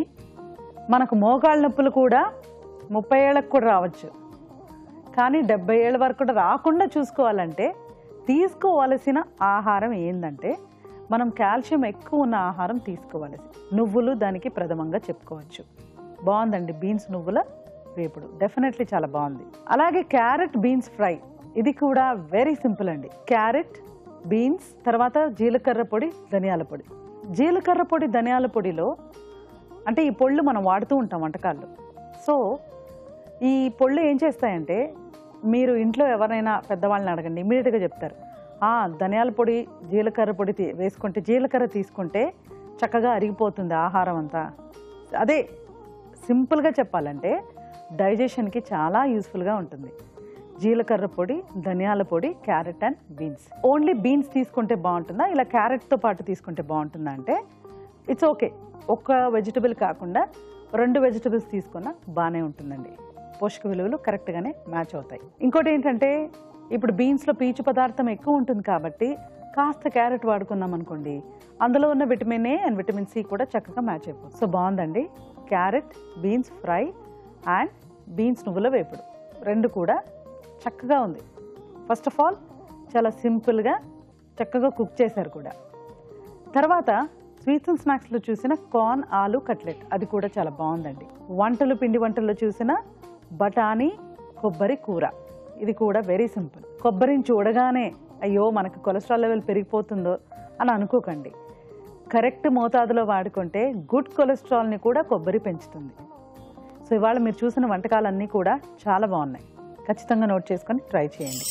మనకు మోకాళ్ళ నొప్పులు కూడా 30 ఏళ్ళకు కూడా రావచ్చు, కానీ 70 ఏళ్ళ వరకు కూడా రాకుండా చూసుకోవాలంటే తీసుకోవలసిన ఆహారం ఏంటంటే మనం కాల్షియం ఎక్కువ ఉన్న ఆహారం తీసుకోవాలి. నువ్వులు దానికి ప్రథమంగా చెప్పుకోవచ్చు. బాగుందండి బీన్స్ నువ్వుల వేపుడు, డెఫినెట్లీ చాలా బాగుంది. అలాగే క్యారెట్ బీన్స్ ఫ్రై, ఇది కూడా వెరీ సింపుల్ అండి. క్యారెట్, బీన్స్, తర్వాత జీలకర్ర పొడి, ధనియాల పొడి. జీలకర్ర పొడి, ధనియాల పొడిలో అంటే ఈ పొళ్ళు మనం వాడుతూ ఉంటాం వంటకాల్లో. సో ఈ పొళ్ళు ఏం చేస్తాయంటే, మీరు ఇంట్లో ఎవరైనా పెద్దవాళ్ళని అడగండి, ఇమీడియట్గా చెప్తారు, ధనియాల పొడి, జీలకర్ర పొడి వేసుకుంటే, జీలకర్ర తీసుకుంటే చక్కగా అరిగిపోతుంది ఆహారం అంతా. అదే సింపుల్గా చెప్పాలంటే డైజెషన్కి చాలా యూస్ఫుల్గా ఉంటుంది. జీలకర్ర పొడి, ధనియాల పొడి, carrot and beans. Only beans తీసుకుంటే బాగుంటుందా, ఇలా క్యారెట్తో పాటు తీసుకుంటే బాగుంటుందా అంటే ఇట్స్ ఓకే. ఒక వెజిటబుల్ కాకుండా 2 వెజిటబుల్స్ తీసుకున్నా బాగానే ఉంటుందండి. పోషక విలువలు కరెక్ట్గానే మ్యాచ్ అవుతాయి. ఇంకోటి ఏంటంటే, ఇప్పుడు బీన్స్లో పీచు పదార్థం ఎక్కువ ఉంటుంది కాబట్టి కాస్త క్యారెట్ వాడుకున్నాం అనుకోండి, అందులో ఉన్న vitamin A and vitamin C కూడా చక్కగా మ్యాచ్ అయిపోతుంది. సో బాగుందండి. Carrot beans fry and beans నువ్వుల వేపుడు 2 కూడా చక్కగా ఉంది. ఫస్ట్ ఆఫ్ ఆల్ చాలా సింపుల్గా చక్కగా కుక్ చేశారు కూడా. తర్వాత స్వీట్స్ అండ్ స్నాక్స్లో చూసిన కార్న్ ఆలు కట్లెట్, అది కూడా చాలా బాగుందండి. పిండి వంటల్లో చూసిన బఠానీ కొబ్బరి కూర, ఇది కూడా వెరీ సింపుల్. కొబ్బరిని చూడగానే అయ్యో మనకు కొలెస్ట్రాల్ లెవెల్ పెరిగిపోతుందో అని అనుకోకండి. కరెక్ట్ మోతాదులో వాడుకుంటే గుడ్ కొలెస్ట్రాల్ని కూడా కొబ్బరి పెంచుతుంది. సో ఇవాళ మీరు చూసిన వంటకాలన్నీ కూడా చాలా బాగున్నాయి. ఖచ్చితంగా నోట్ చేసుకొని ట్రై చేయండి.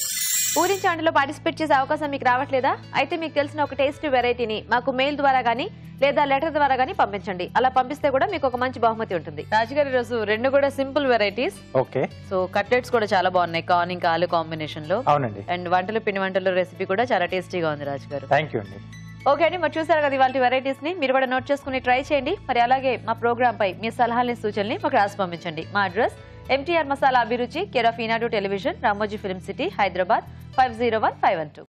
ఊరించి వంటలో పార్టిసిపేట్ చేసే అవకాశం మీకు రావట్లేదా? అయితే మీకు తెలిసిన ఒక టేస్టీ వెరైటీని మాకు మెయిల్ ద్వారా కానీ లేదా లెటర్ ద్వారా కానీ పంపించండి. అలా పంపిస్తే కూడా మీకు ఒక మంచి బహుమతి ఉంటుంది. రాజుగారి రోజు 2 కూడా simple varieties. Okay. So cutlets కూడా చాలా బాగున్నాయి, కార్న్ ఇంకా ఆలు కాంబినేషన్ లో. అవునండి. అండ్ పిండి వంటలు రెసిపీ కూడా చాలా టేస్టీగా ఉంది రాజుగారు. థ్యాంక్ యూ అండి. ఓకే అండి, మరి చూసారు కదా ఇవాళ వెరైటీస్ ని. మీరు కూడా నోట్ చేసుకుని ట్రై చేయండి. మరి అలాగే మా ప్రోగ్రామ్ పై మీ సలహాలని సూచనల్ని మాకు రాసి పంపించండి. మా అడ్రస్ MTR మసాలా అభిరుచి, care of Eenadu television, Ramoji film city, Hyderabad 501512.